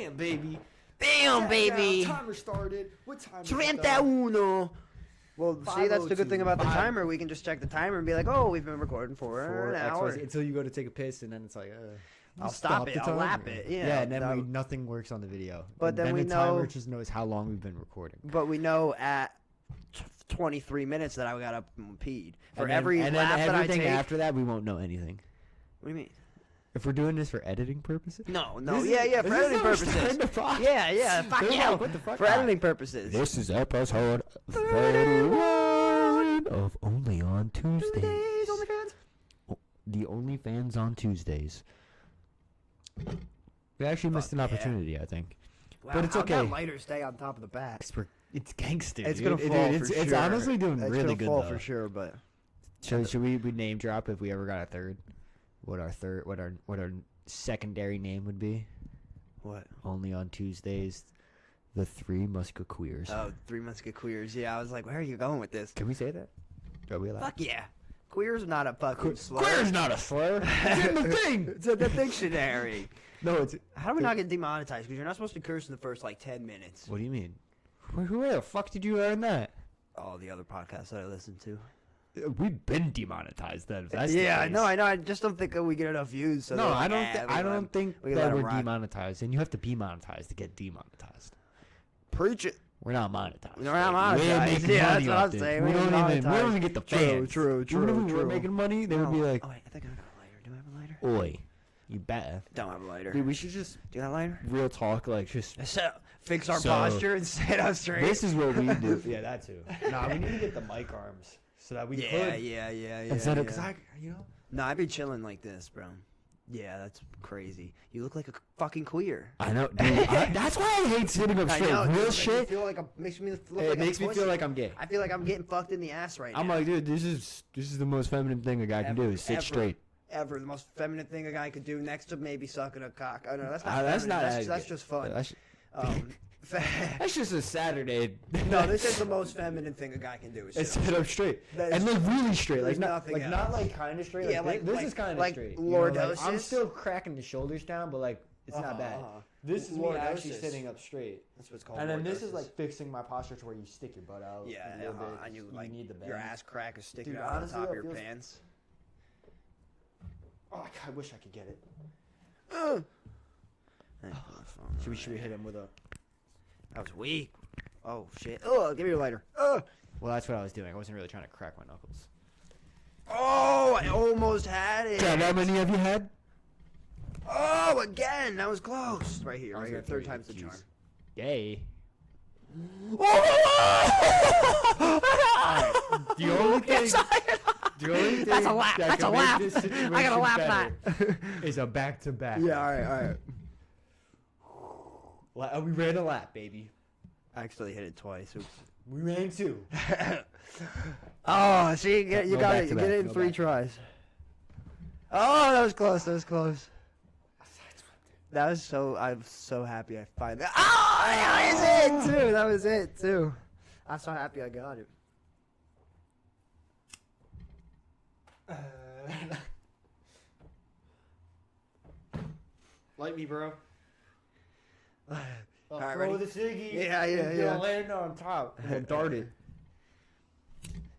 Damn, baby. Damn, baby. Timer started. What time is it? 31. Well, see, that's the good 5:02. thing about the timer. We can just check the timer and be like, oh, we've been recording for an hour. until you go to take a piss, and then it's like, I'll stop it. the I'll timer. lap it. Yeah. Yeah, and then nothing works on the video. But And then we the know- timer just knows how long we've been recording. But we know at 23 minutes that I got up and peed. For And then- every and lap then that I everything take. after that, we won't know anything. What do you mean? If we're doing this for editing purposes. No, This is- yeah, for this is editing how we're starting purposes. the podcast. Yeah, fuck They're yeah. like, what the fuck? For editing purposes. This is episode 31 of Only on Tuesdays. Tuesdays, OnlyFans. The OnlyFans on Tuesdays. We actually missed an yeah. opportunity, I think. Wow, But it's how'd okay. that lighter stay on top of the back? It's gangster. It's dude. gonna fall It's for it's sure. honestly doing It's really gonna good fall though. for sure, but Should we name drop if we ever got a third? What our secondary name would be? what? Only on Tuesdays. The Three Musketeers. Oh, 3 Musketeers. Yeah, I was like, where are you going with this? Can we say that? Are we allowed? Fuck yeah. Queer's not a fucking slur. Queer's not a slur. It's in the thing. It's in the dictionary. No, it's. How do we not get demonetized? Because you're not supposed to curse in the first, 10 minutes. What do you mean? Where the fuck did you learn that? All the other podcasts that I listen to. We've been demonetized then. If that's Yeah, the I case. know. I just don't think we get enough views. So No, they're I like, don't. "Eh, I don't think we can that let 'em we're rock." demonetized, and you have to be monetized to get demonetized. Preach it. We're not monetized. We're not We ain't monetized. making Yeah, money that's what off I'm this. saying. We We don't ain't even. We don't even get the True, fans. true, Even if we true. were making money, they would be like, Oh, wait, I think I got a lighter. Do I have a lighter? "Oi, you better." Don't have a lighter. Dude, we should just Do you got a lighter? real talk, like just. So, fix our So- posture and sit up straight. This is what we do. Yeah, that too. Nah, we need to get the mic arms so that we yeah, could yeah. instead of yeah. because No, I'd be chilling like this, bro. Yeah, that's crazy. You look like a fucking queer. I know, dude. That's why I hate sitting up I straight. know, Real dude, shit. Makes me look It like makes a me pussy. feel like I'm gay. I feel like I'm getting fucked in the ass right I'm now. like, dude, this is the most feminine thing a guy can do is sit Ever. straight. Ever the most feminine thing a guy could do next to maybe sucking a cock. Oh no, that's not. That's feminine. not. That's just fun. That's, Fa- that's just a Saturday. no, this is the most feminine thing a guy can do. Is It's sit sit up straight That and is- like really straight, like there's not nothing like not else. like kind of straight. Yeah, like like- this is kind of like straight. You know, like, I'm lordosis. still cracking the shoulders down, but like it's not bad. Uh-huh. This is me actually Lordosis. sitting up straight. That's what's called. And then this is lordosis. like fixing my posture to where you stick your butt out. Yeah, a little bit, and you 'cause like need the bend. your ass crack is sticking Dude, out on honestly, top that of your feels- pants. Oh, I wish I could get it. Should we hit him with a? That was weak. Oh shit! Oh, give me your lighter. Oh, Well, that's what I was doing. I wasn't really trying to crack my knuckles. oh! I almost had it. How many have you had? Oh, again! That was close. Right here, I right was here. gonna throw Third you time's the the charm. keys. Yay. Oh! The only thing. The only thing That's a lap. that That's can a make lap. this I gotta situation lap better is a back-to-back. Yeah, all right. We ran a lap, baby. I actually hit it twice. Oops. We ran two. Oh, see, you No got back it. to You back, get it in no 3 back. tries. Oh, that was close. That was close. That was so. I'm so happy I finally. Oh, that was it too. That was it too. I'm so happy I got it. Light me, bro. All right, throw ready? the ciggy. Yeah, yeah, and yeah. land on top. And dart it.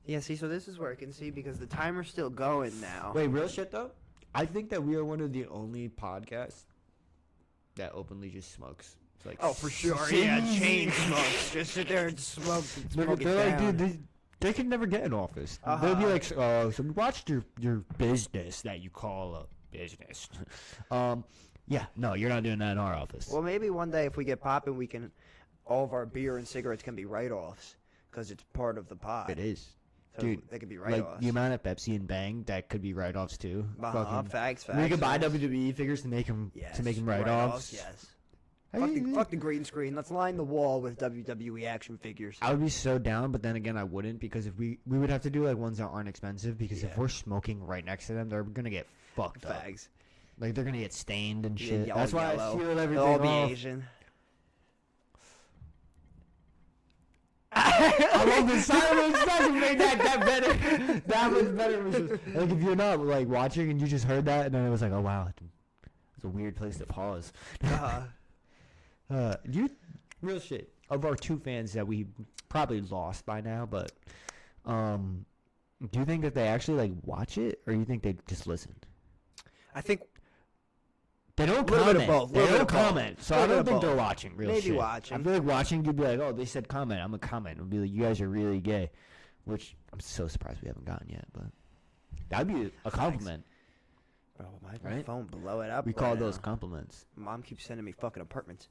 Yeah, see, so this is working. See, because the timer's still going now. Wait, real shit though? I think that we are one of the only podcasts that openly just smokes. It's like, Oh, for sure. Yeah, chain smokes. Just sit there and smoke. They're Smoke it like, down. dude, they can never get in office. They'll be Uh-huh. like, so we watched your business that you call a business. Yeah, no, you're not doing that in our office. Well, maybe one day if we get popping, we can. All of our beer and cigarettes can be write-offs because it's part of the pod. It is. So Dude, they could be like write-offs. the amount of Pepsi and Bang that could be write-offs too. Facts. We could buy WWE figures to make them Yes, write-offs. Yes. Hey, Fuck the green screen. Let's line the wall with WWE action figures. I would be so down, but then again, I wouldn't because if we would have to do like ones that aren't expensive because if Yeah. we're smoking right next to them, they're gonna get fucked up. Fags. Like they're gonna get stained and shit. Yeah, That's why yellow. I seal They'll everything all be off. Asian. I love the silence. That can make that better. That was better. It was just, like if you're not like watching and you just heard that, and then it was like, oh wow, it's a weird place to pause. You real shit of our two fans that we probably lost by now, but do you think that they actually like watch it, or you think they just listen? I think They don't Little bit of comment. both, They little bit don't of both. comment. So I Little bit don't of think they're both. watching. Real Maybe shit. watching. I feel like watching, you'd be like, oh, they said comment. I'm gonna comment. It'd be like, you guys are really gay, which I'm so surprised we haven't gotten yet. But that'd be a compliment. bro, my Right? phone blow it up. We right call those now. compliments. Mom keeps sending me fucking apartments.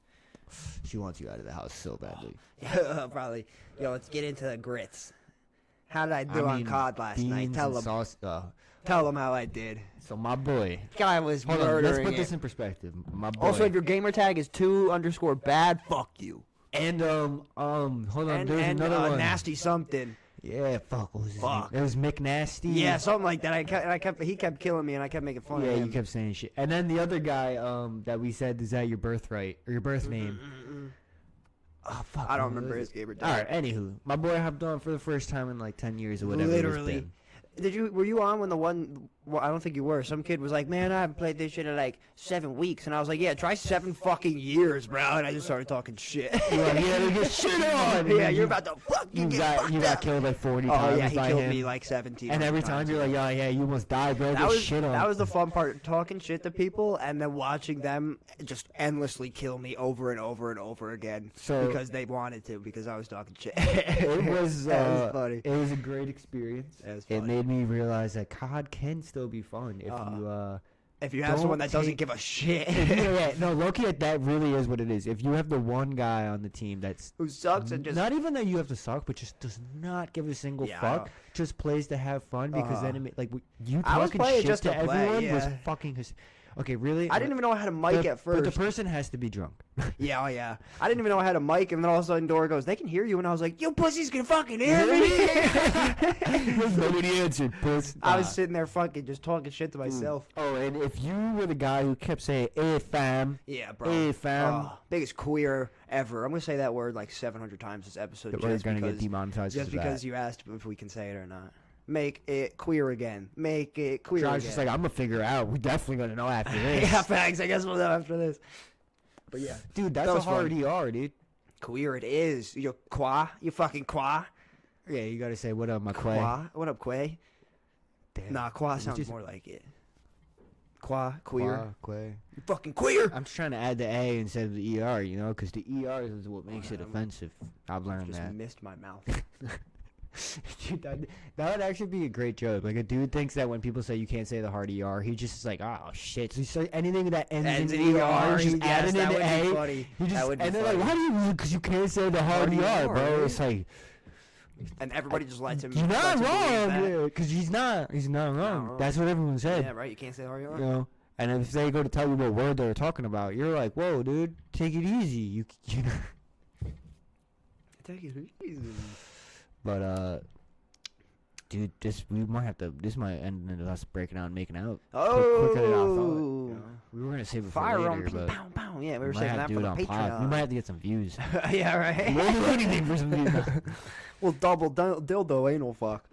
She wants you out of the house so badly. Yeah, probably. Yo, let's get into the grits. How did I do on COD last night? beans Tell and them. sauce. Tell them how I did. So my boy. Guy was Hold on, let's murdering put it. this in perspective. My boy. Also, if your gamer tag is 2_bad, fuck you. and hold on, And there's another one. nasty something. Yeah, fuck. What was his Fuck. name? It was McNasty. Yeah, something like that. He kept killing me, and I kept making fun Yeah, of you him. kept saying shit. And then the other guy, that we said, is that your birthright or your birth name? Oh fuck. I don't what remember was his gamer it? tag. All right. Anywho, my boy hopped on for the first time in like 10 years or whatever. it's Literally. been. Were you on when the one? Well, I don't think you were. Some kid was like, "Man, I haven't played this shit in like 7 weeks," and I was like, "Yeah, try 7 fucking years, bro." And I just started talking shit. You're like, yeah, they get shit on. Yeah, you're about to fucking get fucked you got up. killed like 40 Oh times yeah, he by killed him. me like 17. And every time times. you're like, yeah, you almost died, bro. That Get was shit on. that was the fun part, talking shit to people and then watching them just endlessly kill me over and over and over again So- because they wanted to, because I was talking shit. It was, That was funny. It was a great experience. That was It funny. made me realize that COD can still be fun if you If you have Don't someone that doesn't take- give a shit, yeah, no, low-key, that really is what it is. If you have the one guy on the team that's who sucks and just not even that you have to suck, but just does not give a single Yeah, I fuck, know. just plays to have fun because then it like you I was talking playing shit just to to play, everyone was yeah. fucking okay, really? I didn't even know I had a mic but, at first. But the person has to be drunk. Yeah, oh yeah. I didn't even know I had a mic, and then all of a sudden Dora goes, "They can hear you," and I was like, "You pussies can fucking hear me." Nobody answered, puss. I was sitting there fucking just talking shit to myself. Oh, and if you were the guy who kept saying, "Hey fam," Yeah, bro. Hey, fam. Biggest queer ever. I'm gonna say that word like 700 times this episode. that we're just gonna because, get demonetized. just for because that. you asked if we can say it or not. Make it queer again. Make it queer Josh again. just like, I'm gonna figure out. We're definitely gonna know after this. yeah, thanks. I guess we'll know after this. But yeah, Dude, that's That a was hard fun. ER, dude. queer it is. You qua. You fucking qua. Yeah, you gotta say, what up, my quay? Qua. What up, quay? Damn. Nah, qua We sounds just- more like it. Qua, queer. Quay. You fucking queer. I'm just trying to add the A instead of the ER, you know, because the ER is what makes it I'm- offensive. I've learned Just that. missed my mouth. Dude, that would actually be a great joke. Like, a dude thinks that when people say you can't say the hard ER, he just is like, oh, shit. So you say anything that ends in ER, he's just yes, adding that in would A. be funny. He just, That would be and they're funny. like, why do you, because you can't say the hard Hard ER, ER, bro. right? It's like, And everybody just lets him. you're not lets him believe wrong, that. because he's not wrong. wrong. That's what everyone said. Yeah, right. You can't say hard You ER. know, and if they go to tell you what word they're talking about, you're like, whoa, dude, take it easy. You know. Take it easy. But dude, this might end in us breaking out and making out. Oh, Quicker than I thought. You know? We were gonna save it for fire later, on but pow pow. Yeah, we we were might saving have that to do for it the on pod. We Patreon. might have to get some views. yeah, right. We'll do anything for some views. Well, double dildo anal fuck.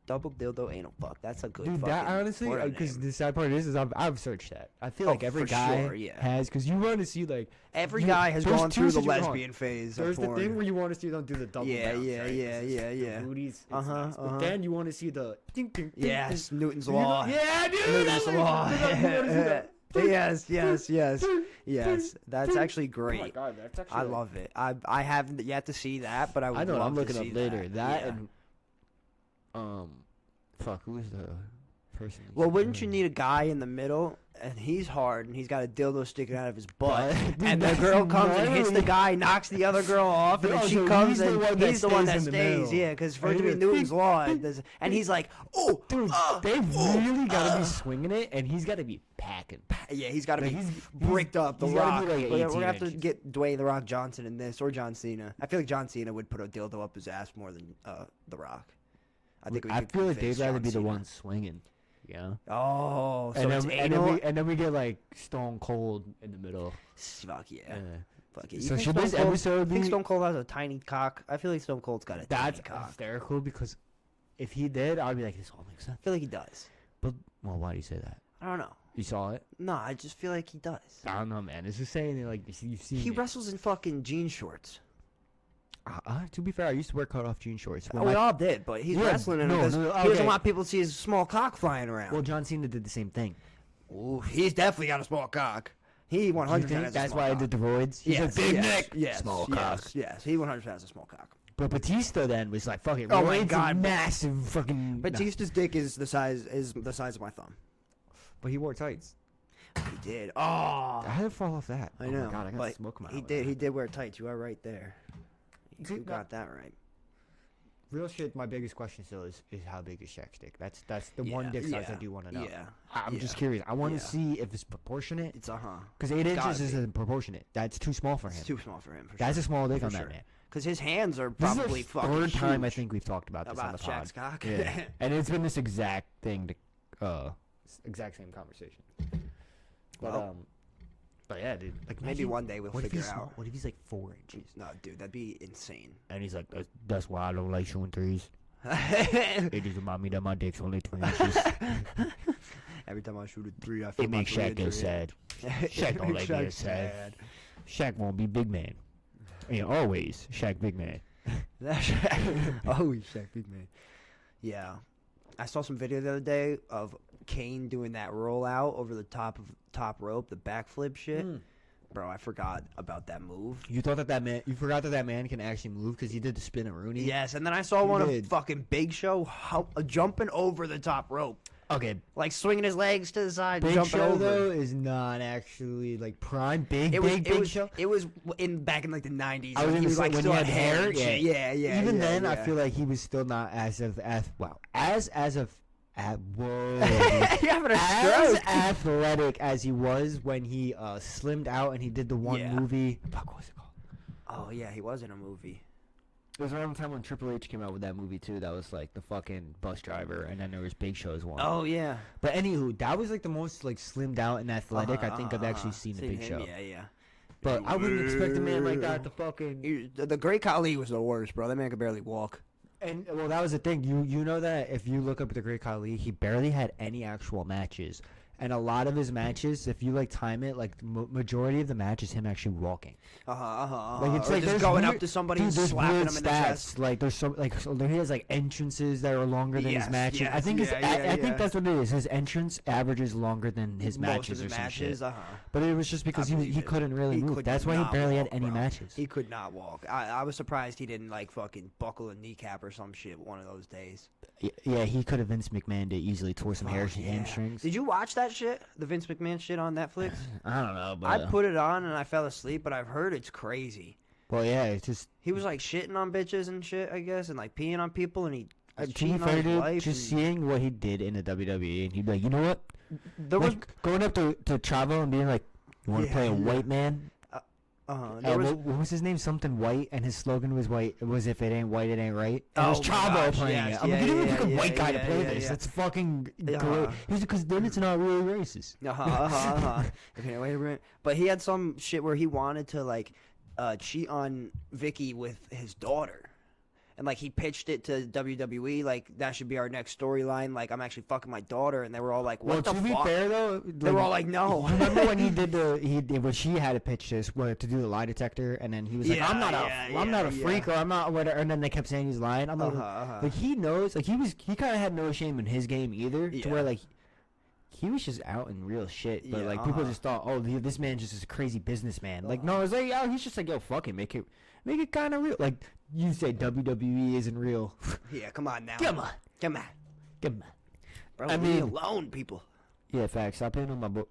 Double dildo anal fuck. That's a good. Dude, that fucking honestly, porno because name. the sad part is I've searched that. I feel Oh, like every for guy sure, yeah. has, because you want to see like Every you- guy has there's gone two through the situations. lesbian phase of There's the porn. thing where you want to see them do the double Yeah, bounce, yeah, right? yeah, 'Cause it's yeah, the yeah. booties, it's Uh-huh, nice. But uh-huh. then you want to see the ding, ding, ding, Yes, ding. Newton's You know- law. Yeah, dude. Newton's that's like- law. you wanna see that? Yes. That's actually Oh my great. god, that's actually. I love it. I haven't yet to see that, but I would I know. love I'm looking to up see later. That Yeah. and fuck, who was the person? Well, wouldn't you need a guy in the middle, and he's hard, and he's got a dildo sticking out of his butt, Dude, and the that's girl comes and hits the gnarly. guy, knocks the other girl off, and then Oh, she so comes he's the and one that he's the one that stays in the stays. middle. Yeah, because for it to And be he Newton's goes, law, and he's like, oh, Dude, they've really got to be swinging it, and he's got to be packing. yeah, he's got to Like, be he's bricked up. The he's gotta Rock. be like We're 18 gonna have to inches. get Dwayne the Rock Johnson in this, or John Cena. I feel like John Cena would put a dildo up his ass more than the Rock. I think we I could feel like they'd convince rather John be the Cena. one swinging. Yeah. Oh, so And it's then, anal. and then we get like Stone Cold in the middle. Fuck yeah. Yeah. Fuck it. You So think should this Stone Cold- episode think be? Stone Cold has a tiny cock? I feel like Stone Cold's got a That's tiny cock. hysterical because if he did, I'd be like, this all makes sense. I feel like he does. But well, why do you say that? I don't know. You saw it? No, I just feel like he does. I don't know, man. It's just saying like you've seen. He it. wrestles in fucking jean shorts. To be fair, I used to wear cut-off jean shorts. When We my- all did, but he's Yeah, wrestling in them no, because no, he doesn't okay. want people to see his small cock flying around. well, John Cena did the same thing. Ooh, he's definitely got a small cock. He 100% Do you think has a that's small why I cock. did the roids? He's Yes, like, big yes, neck, yes, small yes, cock. Yes, he 100% has a small cock. But Batista then was like fucking. Oh my roids and God. massive fucking. Batista's dick is the size of my thumb. But he wore tights. He did. Oh, I had to fall off that. I Oh know. my God, I got but smoke coming out. he of did. that. He did wear tights. You are right there. You Dude, got that right. Real shit. My biggest question still is how big is Shaq's dick? That's the Yeah, one dick size I yeah, do want to know. Yeah, I'm just yeah, curious. I want to yeah. see if it's proportionate. It's Because 8 gotta inches be. isn't proportionate. That's too small for him. It's too small for him. For That's sure. a small dick For on that sure. man. Because his hands are This probably is the fucking third time I huge. think we've talked about this on the About pod. Shaq's cock. Yeah, and it's been this exact thing exact same conversation. Well, But yeah, dude. Like maybe imagine- one day we'll what if figure he's out. small? What if he's like 4 inches? No, dude, that'd be insane. And he's like, that's why I don't like shooting threes. It just remind me that my dick's only 3 inches. Every time I shoot a three, I feel It makes Shaq get sad. Shaq don't like being Shaq sad. Shaq won't be big man. Yeah, always Shaq big man. Oh, Shaq, big man. Yeah, I saw some video the other day of Kane doing that rollout over the top rope, the backflip shit. Bro, I forgot about that move. You thought you forgot that man can actually move because he did the spin of Rooney. Yes, and then I saw He one did. of fucking Big Show jumping over the top rope, Okay. like swinging his legs to the side, Big jumping Show over. though is not actually like prime big It was Big Show. it was back in like the 90s. I was when he gonna was say, like when still he had had hair. hair, And shit. yeah. Yeah. Even yeah, then, I yeah. feel like he was still not whoa. You're having a as stroke. athletic as he was when he slimmed out and he did the one Yeah. movie. Fuck, what was it called? Oh yeah, he was in a movie. It was around the time when Triple H came out with that movie too. That was like the fucking bus driver, and then there was Big Show's one. Oh yeah. But anywho, that was like the most like slimmed out and athletic I think I've actually seen the Big him, Show. Yeah. But I wouldn't expect a man like that to fucking. The Great Khali was the worst, bro. That man could barely walk. And well, that was the thing. You know that if you look up the Great Khali, he barely had any actual matches, and a lot of his matches, if you like time it, like majority of the matches, him actually walking. Like it's or like just there's going weird, up to somebody dude, and there's slapping weird him in the stats. chest. Like there's some like so he has like entrances that are longer than Yes, his matches. I yes, think yeah, I yeah. think that's what it is. His entrance averages longer than his Most matches of or the some matches, shit. Uh-huh. But it was just because I he believe he it. couldn't really He move. could That's why he not barely walk, had any bro. matches. He could not walk. I was surprised he didn't like fucking buckle a kneecap or some shit one of those days. Yeah, he could have Vince McMahon to easily tore some Fuck, yeah. hamstrings. Did you watch that shit? The Vince McMahon shit on Netflix? I don't know, but I put it on and I fell asleep, but I've heard it's crazy. well, yeah, it's just He was like shitting on bitches and shit, I guess, and like peeing on people, and he was to be cheating on fair, his dude, wife. just and seeing what he did in the WWE, and he'd be like, you know what? there was Like, going up to Chavo and being like, you want to Yeah, play a yeah. white man? there was What was his name? Something white, and his slogan was white. It was if it ain't white, it ain't right. And it was Oh my Chavo gosh, playing yes, it. I'm like, yeah, you didn't yeah, pick a yeah, white guy to yeah, play yeah, this. yeah. That's fucking Yeah. great. Because then it's not really racist. Okay, wait a minute. But he had some shit where he wanted to like cheat on Vicky with his daughter. And like he pitched it to WWE, like that should be our next storyline. Like I'm actually fucking my daughter, and they were all like, "What Well, the to be fuck?" fair though, They were all like, "No." Remember when he did when she had to pitch this to do the lie detector, and then he was like, Yeah, I'm not yeah, a freak, or I'm not whatever, and then they kept saying he's lying. I'm like, like he knows, like he kind of had no shame in his game either, to where Yeah. like he was just out in real shit, but Yeah, like people just thought, oh, this man just is a crazy businessman. Like no, it's like yo, he's just like yo, fuck it, make it kind of real. Like you say WWE isn't real. Yeah, come on now. Come on, Come on. come on. Bro, I leave me mean- alone, people. Yeah, facts. Stop hitting on my boy.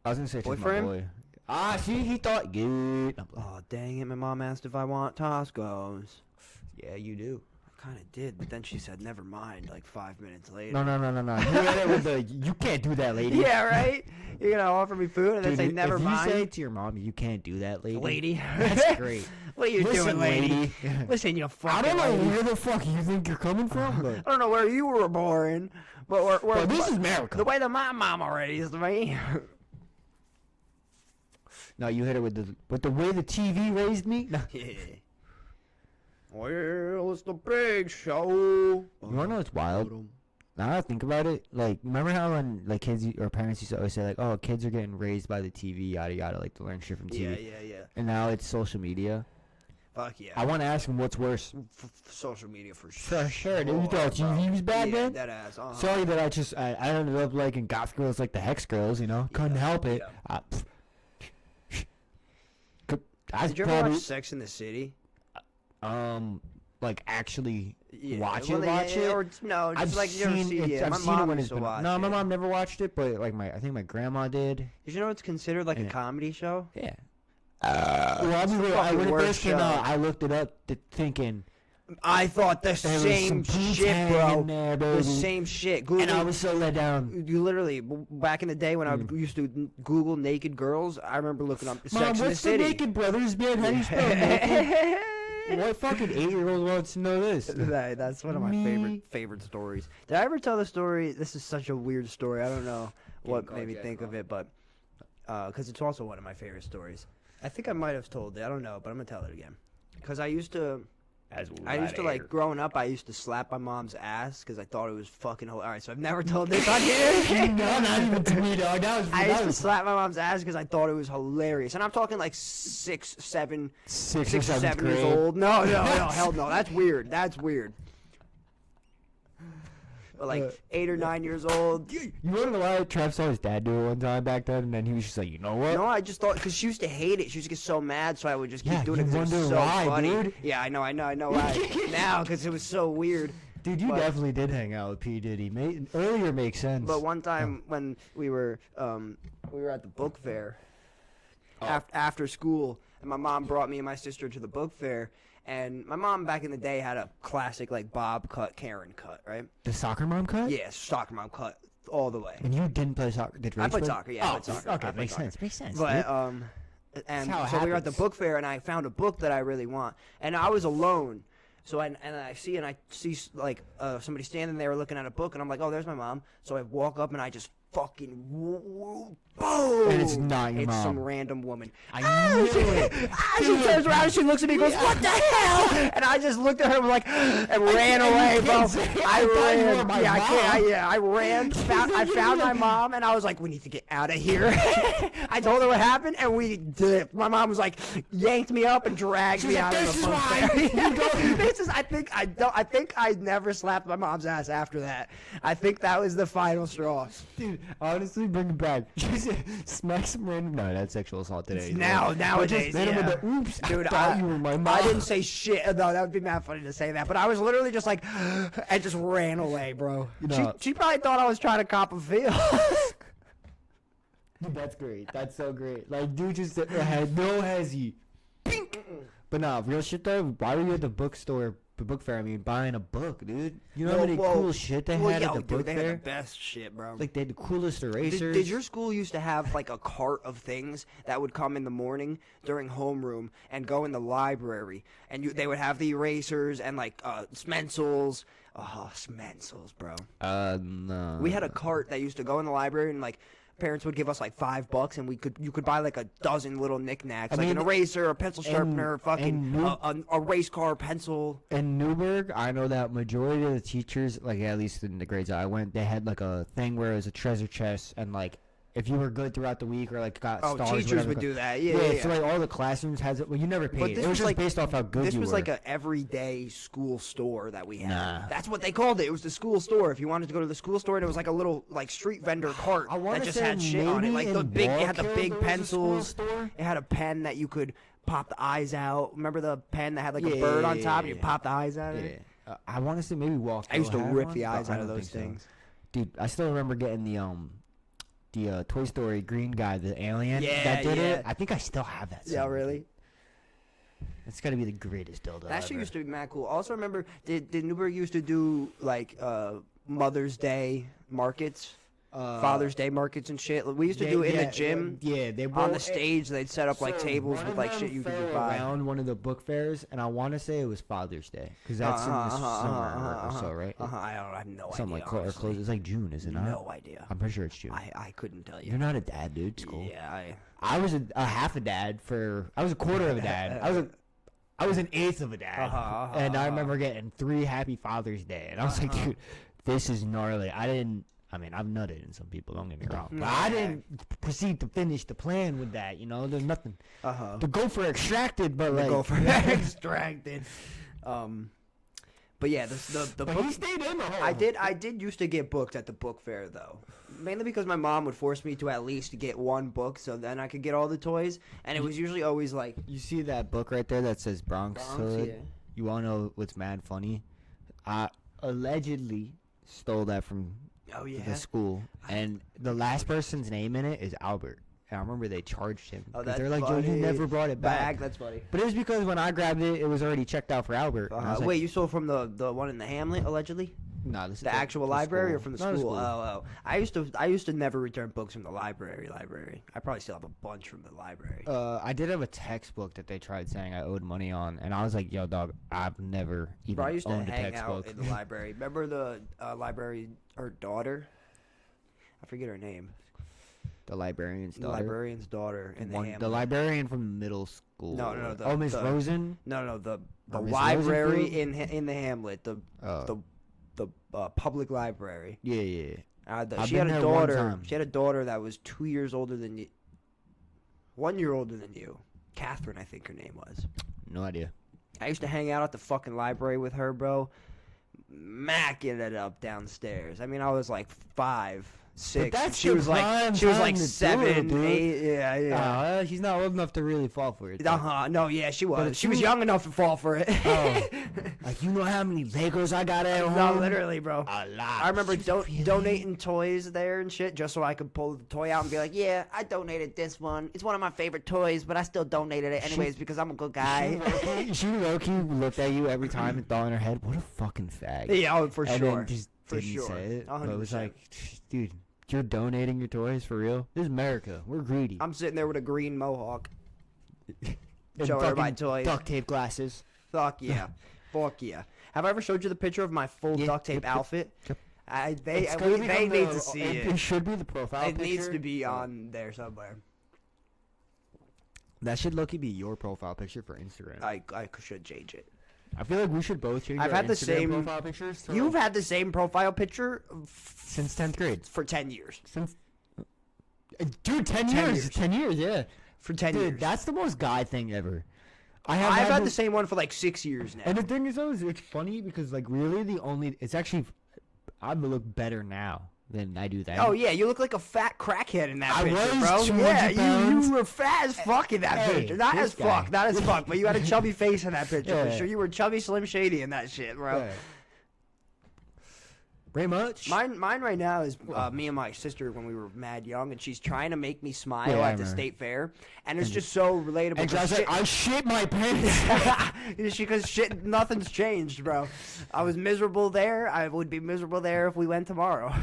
I was gonna say she's my Boyfriend? boy. Ah, see, he thought good. Oh, dang it. My mom asked if I want Toscos. Yeah, you do. I kind of did, but then she said, never mind, like 5 minutes later. No. You had it with the, you can't do that, lady. Yeah, right? You're going to offer me food and then Dude, say, never if mind. you say to your mom, you can't do that, lady. Lady. That's great. What are you Listen, doing, lady? lady. Listen, you fucking I don't know lady. where the fuck you think you're coming from, but I don't know where you were born, but But this is America. The way that my mama raised me. No, you hit it with the way the TV raised me. No. Yeah. Well, it's the big show. You wanna know what's wild? now that I think about it, like, remember how when like kids or parents used to always say like, oh, kids are getting raised by the TV, yada yada, like to learn shit from TV. Yeah. And now it's social media. Fuck yeah. I want to ask him what's worse. Social media for sure. For sure, dude. You thought TV was bad, yeah, man? that ass. Sorry that I ended up liking goth girls like the Hex girls, you know? Couldn't help it. Did you ever watch Sex in the City? Like actually watch it, or or no? Just I've like you ever seen see it. it. I've My seen it mom when used it's to been. watch No, my it. mom never watched it, but like I think my grandma did. Did you know it's considered like a comedy show? Yeah. Well, I mean, when it first came out, I looked it up, thinking. I thought the same shit, bro. There, the same shit. Google, and I was so let down. You literally, back in the day when I used to Google naked girls, I remember looking up Mom, Sex in the what's City. Naked Brothers, man? How do you spell naked? What fucking 8-year-old wants to know this? That's one of my favorite stories. Did I ever tell the story? This is such a weird story. I don't know what made me think of it, but because it's also one of my favorite stories. I think I might have told it. I don't know, but I'm gonna tell it again. Because I used to like growing up. I used to slap my mom's ass because I thought it was fucking hilarious. So I've never told this on here. No, not even to me, dog. I used to slap my mom's ass because I thought it was hilarious, and I'm talking like 6 or 7 years old. No, hell no. That's weird. But like 8 or 9 years old. You want to know why Trev saw his dad do it one time back then, and then he was just like, you know what? No, I just thought because she used to hate it. She used to get so mad, so I would just keep doing it. You It was wonder so why, funny. dude? Yeah, I know why. Now, because it was so weird. Dude, you definitely did hang out with P Diddy. Earlier makes sense. But one time when we were at the book fair after school, and my mom brought me and my sister to the book fair. And my mom back in the day had a classic like bob cut, Karen cut, right? The soccer mom cut? Yeah, soccer mom cut all the way. And you didn't play soccer? I played soccer, yeah. I played soccer. Okay, makes sense. But and so we were at the book fair, and I found a book that I really want, and I was alone. So I see like somebody standing there looking at a book, and I'm like, oh, there's my mom. So I walk up and I just fucking boom. And it's not your mom. It's some random woman. I knew it. She turns around and she looks at me and goes, what the hell? And I just looked at her like, and ran away, bro. I ran. I ran. I found my mom, and I was like, we need to get out of here. I told her what happened, and we did. My mom was like, yanked me up and dragged me out of the book fair. This is. I think I never slapped my mom's ass after that. I think that was the final straw. Dude, honestly, bring it back. Just smack some random. No, that's sexual assault today. Nowadays, yeah. Oops, dude, I you were my mom. I didn't say shit. No, that would be mad funny to say that. But I was literally just like, and just ran away, bro. You know, she probably thought I was trying to cop a feel. Dude, that's great. That's so great. Like, dude just had no hezzy. But nah, real shit though. Why were you at the bookstore? The book fair, I mean, buying a book, dude. You know how many cool shit they had at the book fair? They had the best shit, bro. Like, they had the coolest erasers. Did your school used to have, like, a cart of things that would come in the morning during homeroom and go in the library? And they would have the erasers and, like, Smencils. Oh, Smencils, bro. No. We had a cart that used to go in the library and, like, parents would give us like $5 and you could buy like a dozen little knickknacks, like an eraser, a pencil sharpener, a race car pencil. In Newburgh, I know that majority of the teachers, like at least in the grades I went, they had like a thing where it was a treasure chest, and like if you were good throughout the week or like got stars, teachers would do that. Yeah. So like all the classrooms has it. Well, you never paid. It was just like, based off how good you were. This was like a everyday school store that we had. Nah. That's what they called it. It was the school store. If you wanted to go to the school store, there was like a little like street vendor cart that just had shit on it. Like it had the big pencils. It had a pen that you could pop the eyes out. Remember the pen that had like a bird on top? You pop the eyes out of it. I want to say maybe Walker. I used to rip the eyes out of those things. Dude, I still remember getting the Toy Story green guy, the alien that did it. I think I still have that. Yeah, really? It's got to be the greatest dildo That shit used to be mad cool. Also, remember, did Newburgh used to do, like, Mother's Day markets? Father's Day markets and shit. We used to do it in the gym. They were on the stage. They'd set up like tables with like shit you could just buy. Around one of the book fairs, and I want to say it was Father's Day because that's in the summer or so, right? I have no idea. Something like close. It's like June, is it not? No idea. I'm pretty sure it's June. I couldn't tell you. You're not a dad, dude. It's cool. Yeah, I was a half a dad I was a quarter of a dad. I was an eighth of a dad, and I remember getting 3 Happy Father's Day, and I was like, dude. this is gnarly. I mean, I've nutted in some people, don't get me wrong. But I didn't proceed to finish the plan with that, you know? There's nothing. The gopher extracted, but The like... gopher extracted. But yeah, the But book... he stayed in the hole. I did used to get booked at the book fair, though. Mainly because my mom would force me to at least get one book so then I could get all the toys. And it was usually always like... You see that book right there that says Bronx Hood? Yeah. You want to know what's mad funny? I allegedly stole that from Oh, yeah? the school. And the last person's name in it is Albert. And I remember they charged him. Oh, 'Cause that's they're like, Joe, you funny. never brought it back. That's funny. But it was because when I grabbed it, it was already checked out for Albert. And I was like, Wait, you stole from the one in the Hamlet, allegedly? no, this is The actual library or from the No, school? Oh. I used to never return books from the library. I probably still have a bunch from the library. I did have a textbook that they tried saying I owed money on, and I was like, "Yo, dog, I've never even Bro, I used to owned a hang textbook." out in the library. Remember the library, her daughter? I forget her name. The librarian's The daughter. librarian's daughter in the Hamlet. The librarian from middle school. No, Miss Rosen. No, the Miss library Rosenfield? in the Hamlet, the public library. Yeah. I've She been had a there one daughter. time. She had a daughter that was 2 years older than you. 1 year older than you. Catherine, I think her name was. No idea. I used to hang out at the fucking library with her, bro. Macking it up downstairs. I mean, I was like 5, 6. that's She the was like prime she was time like to do it, 7, dude. 8. Yeah. She's not old enough to really fall for it. No, yeah, she But was. if She was you- young enough to fall for it. Oh. Like, you know how many Legos I got at home? No, literally, bro. A lot. I remember She's really- donating toys there and shit just so I could pull the toy out and be like, yeah, I donated this one. It's one of my favorite toys, but I still donated it anyways because I'm a good guy. She low-key looked at you every time and thought in her head, "What a fucking fag." Yeah, oh, for and sure. then just For didn't sure. say it. But it was 100%. like, dude, you're donating your toys for real? This is America. We're greedy. I'm sitting there with a green mohawk. And showing her my fucking toys. duct tape glasses. Fuck yeah. Fuck yeah. Have I ever showed you the picture of my full Yeah, duct tape yep. outfit? Yep. They It's gonna become need the- to see It it. should be the profile It picture. needs to be on there somewhere. That should low-key be your profile picture for Instagram. I should change it. I feel like we should both change I've our had the Instagram same- profile pictures. to, You've like, had the same profile picture since 10th grade. for 10 years. Since dude, 10 10 years. years. 10 years, yeah. For 10 Dude, years. that's the most guy thing ever. I've had the same one for like 6 years now. And the thing is, though, is it's funny because, like, really it's actually, I look better now than I do then. Oh yeah, you look like a fat crackhead in that I picture, was bro. 200 Yeah, pounds. you were fat as fuck in that Hey, picture. Not this as fuck, guy. not as fuck, but you had a chubby face in that picture for Yeah. sure. You were chubby, Slim Shady in that shit, bro. Yeah. Very much. Mine right now is me and my sister when we were mad young, and she's trying to make me smile Yeah, I at the remember. state fair, and it's just so relatable. And I was like, I shit my pants. Because shit, nothing's changed, bro. I was miserable there. I would be miserable there if we went tomorrow.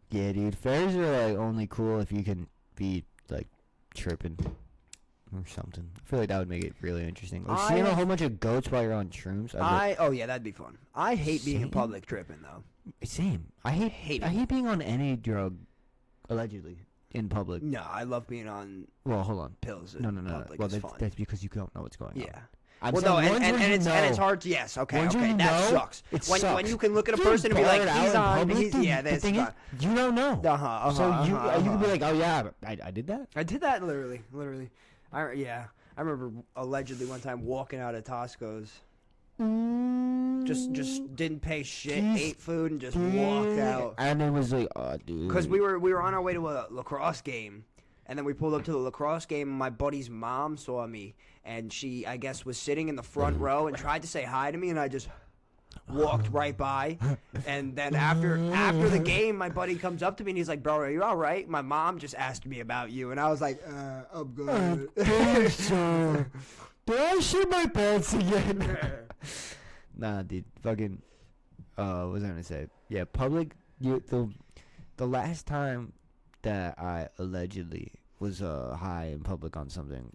Yeah, dude. Fairs are, like, only cool if you can be, like, tripping or something. I feel like that would make it really interesting. Like, seeing a whole bunch of goats while you're on shrooms. Oh yeah, that'd be fun. I hate being in Same. public tripping though. Same. I hate being on any drug, allegedly, in public. No, I love being on Well, hold on. pills in No. public. Well, it's that's, fun. that's because you don't know what's going on. Yeah. I'm Well, no, saying and, ones and, where and you it's and it's know- hard to yes. Okay, ones where okay, you that know, sucks. it When sucks. you can look at a Dude, person and be like, blurred out he's in on, public, he's dude, yeah, the that's thing is, fine. you don't know. Uh-huh, So you can be like, oh yeah, I did that. I did that literally. I remember allegedly one time walking out of Tosco's. Just didn't pay shit, ate food, and just walked out. And it was like, oh, dude. Because we were on our way to a lacrosse game, and then we pulled up to the lacrosse game, and my buddy's mom saw me, and she, I guess, was sitting in the front row and tried to say hi to me, and I just walked right by. And then after the game, my buddy comes up to me, and he's like, bro, are you all right? My mom just asked me about you, and I was like, I'm good. Did I shit my pants again? Nah, dude. Fucking. What was I gonna say? Yeah, public. The last time that I allegedly was high in public on something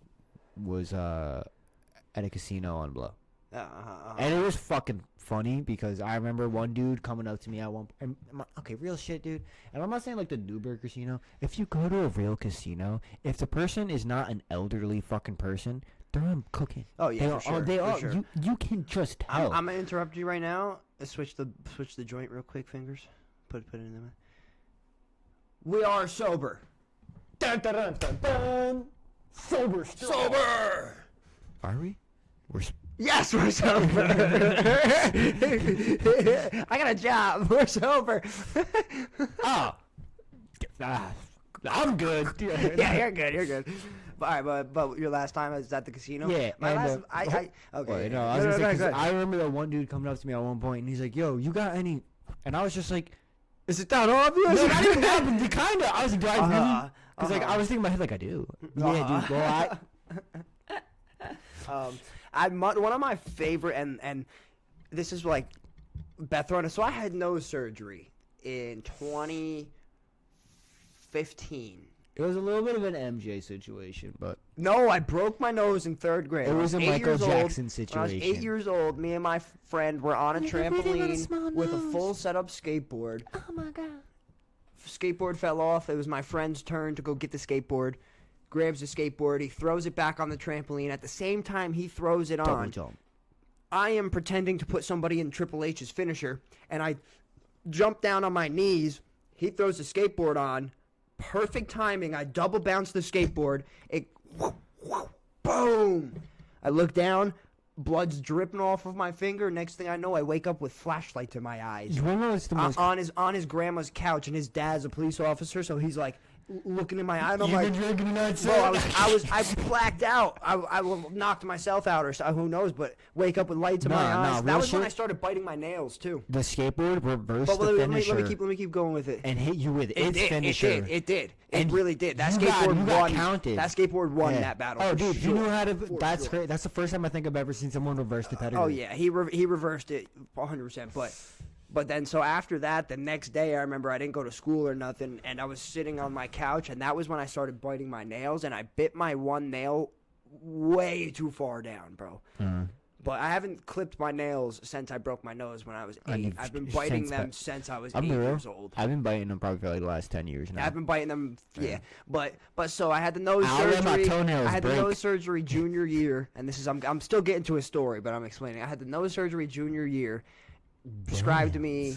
was at a casino on Blow. And it was fucking funny because I remember one dude coming up to me at one point. Okay, real shit, dude. And I'm not saying like the Newburgh casino. If you go to a real casino, if the person is not an elderly fucking person, They're on cocaine. Oh yeah, They for are. sure. They for are. sure. You can just tell. I'm gonna interrupt you right now. Switch the joint real quick. Fingers. Put it in there. We are sober. Dun, dun, dun, dun, dun. Sober. Still. Sober. Are we? We're. Yes, we're sober. I got a job. We're sober. I'm good. Yeah, you're good. You're good. But, all right, but your last time was at the casino. Yeah, My and, last. Okay. Well, no, I was gonna say, 'cause I remember that one dude coming up to me at one point, and he's like, "Yo, you got any?" And I was just like, Is it that obvious? "No, not even that, but kinda." I was like, "Do I really?" Because like Uh-huh. I was thinking in my head, like I do. Yeah, dude. Well, one of my favorite, and this is like Beth Runner. So I had nose surgery in 2015. it was a little bit of an MJ situation, but No, I broke my nose in 3rd grade. it was a I 8 Michael years old. Jackson When I situation. was 8 years old, me and my friend were on a trampoline with a full setup skateboard. Oh my god. Skateboard fell off. It was my friend's turn to go get the skateboard. Grabs the skateboard. He throws it back on the trampoline. At the same time he throws it Double on, jump. I am pretending to put somebody in Triple H's finisher, and I jump down on my knees. He throws the skateboard on. Perfect timing. I double bounce the skateboard. It, boom. I look down. Blood's dripping off of my finger. Next thing I know, I wake up with flashlights in my eyes. You wanna know what's the most? On his grandma's couch, and his dad's a police officer, so he's like looking in my eye, and I'm You've like, been drinking tonight, bro, sir? I blacked out. I knocked myself out, or who knows? But wake up with lights in my eyes. That real was when shit. I started biting my nails too. The skateboard reversed But the let me finisher keep going with it. and hit you with its finisher. It did. It And really did. That you skateboard got won. counted. That skateboard won Yeah. that battle. Oh, for dude, sure. you knew how to. For That's sure. great. That's the first time I think I've ever seen someone reverse the pedigree. Oh yeah, he reversed it 100%. But then so after that, the next day I remember I didn't go to school or nothing, and I was sitting on my couch, and that was when I started biting my nails, and I bit my one nail way too far down, bro. But I haven't clipped my nails since I broke my nose when I was 8. I've been biting them since I was 8 years old. I've been biting them probably for like the last 10 years now. I've been biting them, yeah. But so I had the nose I'll let my surgery. toenails I had break. the nose surgery junior year, and this is I'm still getting to a story, but I'm explaining. I had the nose surgery junior year. Prescribed to me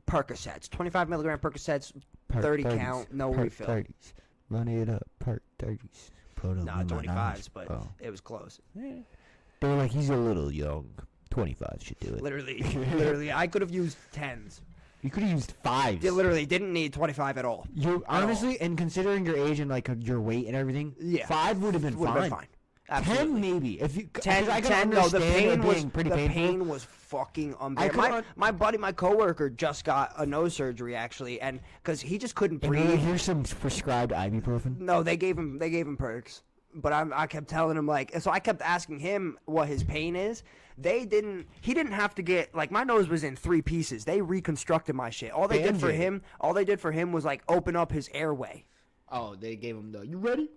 Percocets, 25 milligram Percocets, 30 count, no refill. 30s. Run it up, perk 30s. Put 'em No, in my 25s, nose. but Oh. it was close. They're like, he's a little young. 25 should do it. Literally, I could have used 10s. You could have used 5s. They literally didn't need 25 at all. You honestly, and considering your age and like your weight and everything, Yeah. 5 would have been fine. 10 10 maybe. If you 10, 'cause I can 10 no, the understand it pain was being pretty the painful. pain was fucking I unbearable. could My buddy, my coworker, just got a nose surgery actually, and because he just couldn't And breathe. here's some prescribed ibuprofen. No, they gave him perks, but I kept telling him like, so I kept asking him what his pain is. He didn't have to get like my nose was in 3 pieces. They reconstructed my shit. All they did for him was like open up his airway. Oh, they gave him the. You ready?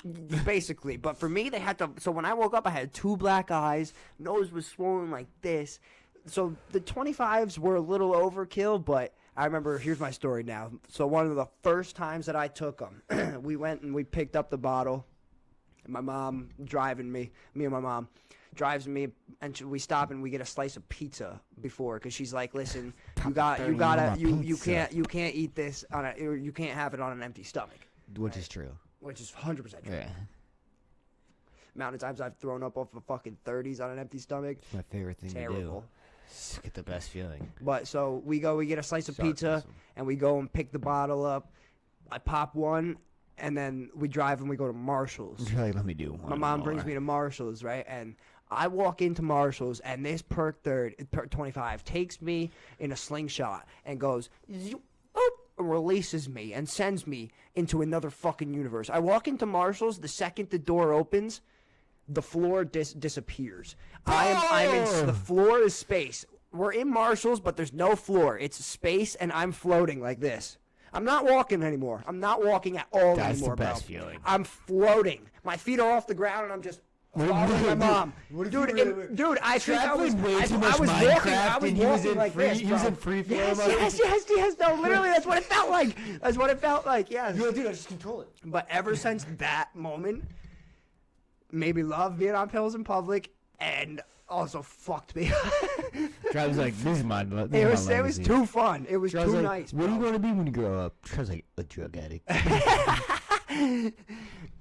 Basically, but for me, they had to. So when I woke up, I had 2 black eyes. Nose was swollen like this. So the 25s were a little overkill, but I remember. Here's my story now. So one of the first times that I took them, we went and we picked up the bottle. And my mom driving me and my mom drives me, and we stop and we get a slice of pizza before, because she's like, "Listen, you can't eat this you can't have it on an empty stomach." Which is true. Which is 100% true. Yeah. Amount of times I've thrown up off of fucking 30s on an empty stomach. It's my favorite thing to Terrible. do. Just get the best feeling. But so we get a slice of pizza, Sarcasm. and we go and pick the bottle up. I pop one, and then we drive and we go to Marshall's. You're like, let me do one. My mom brings me to Marshall's, right? And I walk into Marshall's, and this perk 25 takes me in a slingshot and goes, "Zoop," and releases me and sends me into another fucking universe. I walk into Marshall's, the second the door opens, the floor disappears. The floor is space. We're in Marshall's, but there's no floor. It's space, and I'm floating like this. I'm not walking anymore. I'm not walking at all That's anymore, the best bro. feeling. I'm floating. My feet are off the ground, and I'm just following my mom. Dude, I think I was way too I much was walking. I Minecraft, was and he was walking in like this, he was bro. in free form. Yes. No, literally, that's what it felt like. That's what it felt like. Yes. Dude, I just control it. But ever since that moment, made me love being on pills in public, and also fucked me. Travis like, this is my. It was too fun. It was Travis too like, nice. What are you bro. gonna be when you grow up? Travis like, a drug addict.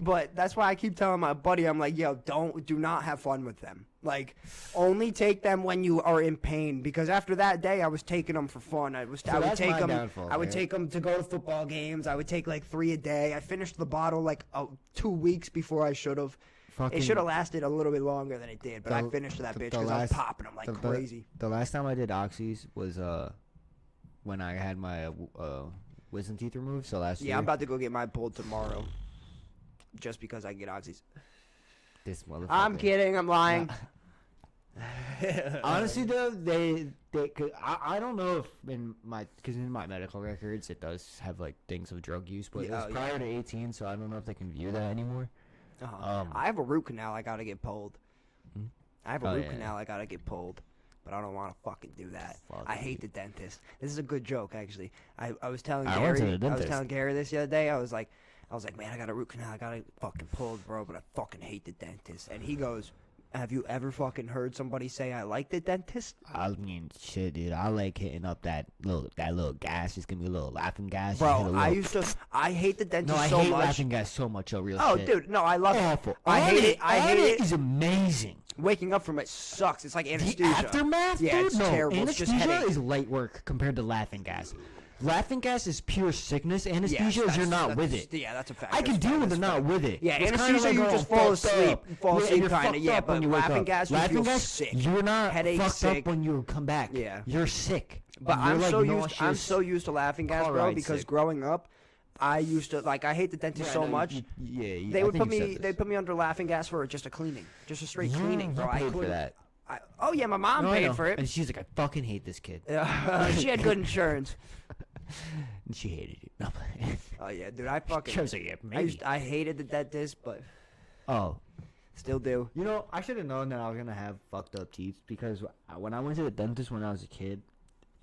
But that's why I keep telling my buddy, I'm like, yo, do not have fun with them. Like, only take them when you are in pain. Because after that day, I was taking them for fun. I would that's take my them. downfall, I would right? take them to go to football games. I would take like 3 a day. I finished the bottle like 2 weeks before I should have. Fucking- It should have lasted a little bit longer than it did, but I The- finished that bitch the because I was last- popping them like crazy. The last time I did oxys was when I had my wisdom teeth removed. So last year. Yeah, I'm about to go get mine pulled tomorrow, just because I can get oxys. This motherfucker. I'm kidding. I'm lying. Honestly, though, I don't know if because in my medical records it does have like things of drug use, but it was Yeah, prior to 18, so I don't know if they can view that anymore. I have a root canal I gotta get pulled. Hmm? I have a Oh, root yeah. canal I gotta get pulled, but I don't want to fucking do that. Fuck I you. hate the dentist. This is a good joke, actually. I was telling I went to Gary. the I was dentist. telling Gary this the other day. I was like, man, I got a root canal. I gotta fucking pulled, bro. But I fucking hate the dentist. And he goes, have you ever fucking heard somebody say I like the dentist? I mean, shit, dude. I like hitting up that little gas. Just give me a little laughing gas. Bro, I hate the dentist No, I so hate much. laughing gas so much. Oh, real Oh, shit. dude, no, I love it. Awful. I hate it. I hate it. Is amazing. Waking up from it sucks. It's like The anesthesia. aftermath, Yeah, dude? it's No, terrible. It's just anesthesia headache. is light work compared to laughing gas. Laughing gas is pure sickness. Anesthesia is you're not with it. Yeah, that's a fact. I can deal with it not with it. Yeah, It's kinda anesthesia, like, you oh, just fall fucked asleep. up. Fall Yeah, asleep you're kinda, fucked yeah, up when but you wake laughing up. gas, you Laughing feel gas, sick. you're not Headache, fucked sick. up when you come back. Yeah. You're sick. But You're I'm like so used. I'm nauseous. so used to laughing gas, car bro, ride because sick. growing up, I used to like. I hate the dentist so much. They would put me. They put me under laughing gas for just a cleaning, just a straight cleaning, bro. I paid for couldn't- that. Oh yeah, my mom No, I paid know. for it. And she's like, I fucking hate this kid. She had good insurance. And she hated you. No, Oh yeah, dude, I fucking. she was like, yeah, I maybe. I hated the dentist, but Oh. still do. You know, I should have known that I was gonna have fucked up teeth because when I went to the dentist when I was a kid,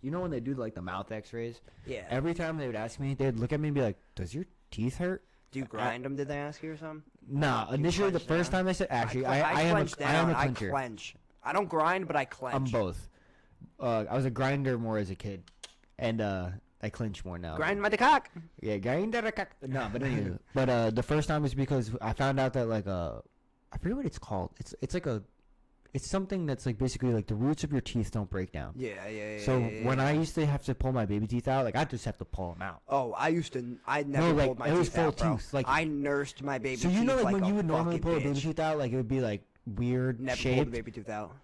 you know when they do like the mouth X-rays, Yeah. every time they would ask me, they'd look at me and be like, "Does your teeth hurt?" Do you grind them? Did they ask you or something? Nah. You Initially, the clench first down? time they said, actually, I am clench a, I am down. a clencher. I clench. I don't grind, but I clench. I'm both. I was a grinder more as a kid, and I clinch more now. Grind my cock. Yeah, grinder. No, but anyway, but the first time is because I found out that like I forget what it's called. It's like it's something that's like basically like the roots of your teeth don't break down. Yeah. So when I used to have to pull my baby teeth out, like I just have to pull them out. Oh, I never like, pulled my it was teeth out, full bro. teeth, like- I nursed my baby So teeth you know, like when a you would normally fucking pull a baby bitch. tooth out, like it would be like weird Never pulled shaped, a baby tooth out.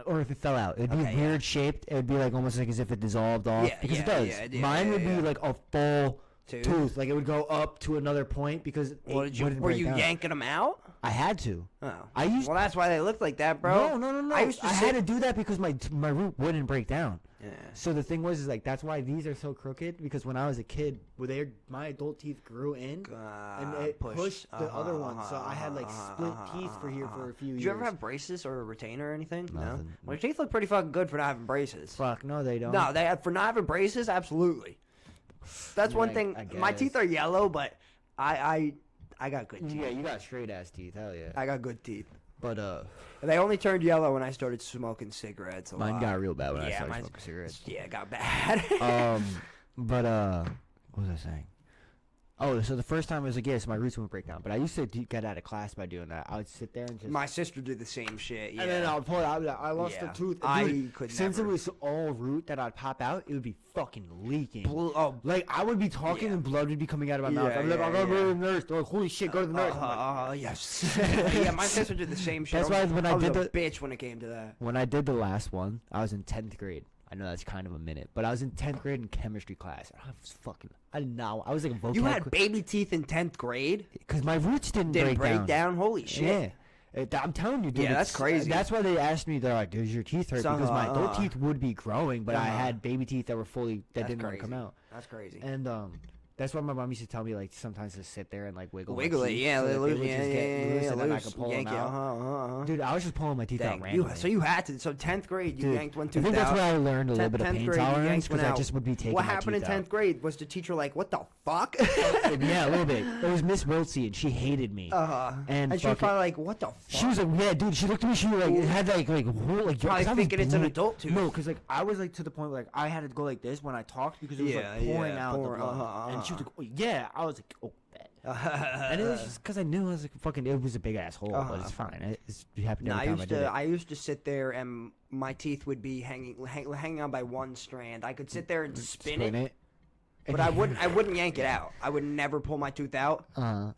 or if it fell out, it'd be Okay, yeah. weird shaped. It would be like almost like as if it dissolved off. Yeah, because it yeah, does. yeah, Mine yeah, would yeah. be like a full Tooth? tooth. Like it would go up to another point because What it did you? wouldn't Were break you down. yanking them out? I had to. Oh. I used. Well, that's why they look like that, bro. No. I used to had to do that because my root wouldn't break down. Yeah. So the thing was, is like that's why these are so crooked because when I was a kid, my adult teeth grew in and it pushed the other ones, so I had like split teeth for here for a few years. Did you ever have braces or a retainer or anything? No. Nothing. Well, your teeth look pretty fucking good for not having braces. Fuck no, they don't. No, for not having braces, absolutely. That's one Yeah, thing. I My guess. teeth are yellow, but I got good teeth. Yeah, you got straight ass teeth. Hell yeah. I got good teeth. But They only turned yellow when I started smoking cigarettes. mine got real bad when I yeah, started mine's- smoking cigarettes. Yeah, it got bad. But what was I saying? Oh, so the first time I was like, yes, my roots wouldn't break down. But I used to get out of class by doing that. I would sit there and just. My sister did the same shit. Yeah. And then I'll pull it out. I lost Yeah. the tooth. I Dude, could since never. it was all root that I'd pop out, it would be fucking leaking. Oh, Like I would be talking Yeah. and blood would be coming out of my mouth. Yeah, I'm like, yeah, I'm going to yeah. the nurse. They're like, holy shit, go to the nurse. I'm like, yes. Yeah, my sister did the same shit. That's why when I was did a the- bitch when it came to that. when I did the last one, I was in 10th grade. I know that's kind of a minute, but I was in 10th grade in chemistry class. I didn't know. I was like a vocab. You had baby teeth in 10th grade? because my roots didn't, Didn't break break down? Holy shit. Yeah. I'm telling you, dude. Yeah, that's it's- crazy. That's why they asked me. They're like, "Does your teeth hurt?" So, Because my adult teeth would be growing, but I Uh-huh. had baby teeth that were fully that That's didn't want to crazy. come out. That's crazy. And That's why my mom used to tell me like sometimes to sit there and like wiggle. Wiggle my it, teeth yeah, so that they loose, would yeah, just get yeah, loose, yeah, and then I loose, could pull yank them it, out. Dude, I was just pulling my teeth out randomly. So you had to. So 10th grade, you Dude, yanked one I tooth think that's out. where I learned a little bit of 10th pain grade, you tolerance yanked one because I out. just would be taking What my happened in teeth 10th out. grade? Was the teacher like, "What the fuck?" Yeah, a little bit. It was Miss Wiltsey, and she hated me. And she was fucking- probably like, "What the fuck?" She was like, yeah, dude. She looked at me. She like had like whole like Probably 'cause I was thinking it's an bleeding. adult tooth. No, because like I was like to the point where like I had to go like this when I talked because it was Yeah, like pouring yeah, out the pouring, blood. And she was like, oh, yeah. I was like, oh, bet. And it was just because I knew I was like fucking. It was a big asshole, but it's fine. It happened No, every time I did it. I used to sit there and my teeth would be hanging on by one strand. I could sit there and spin it, but I wouldn't yank it out. I would never pull my tooth out.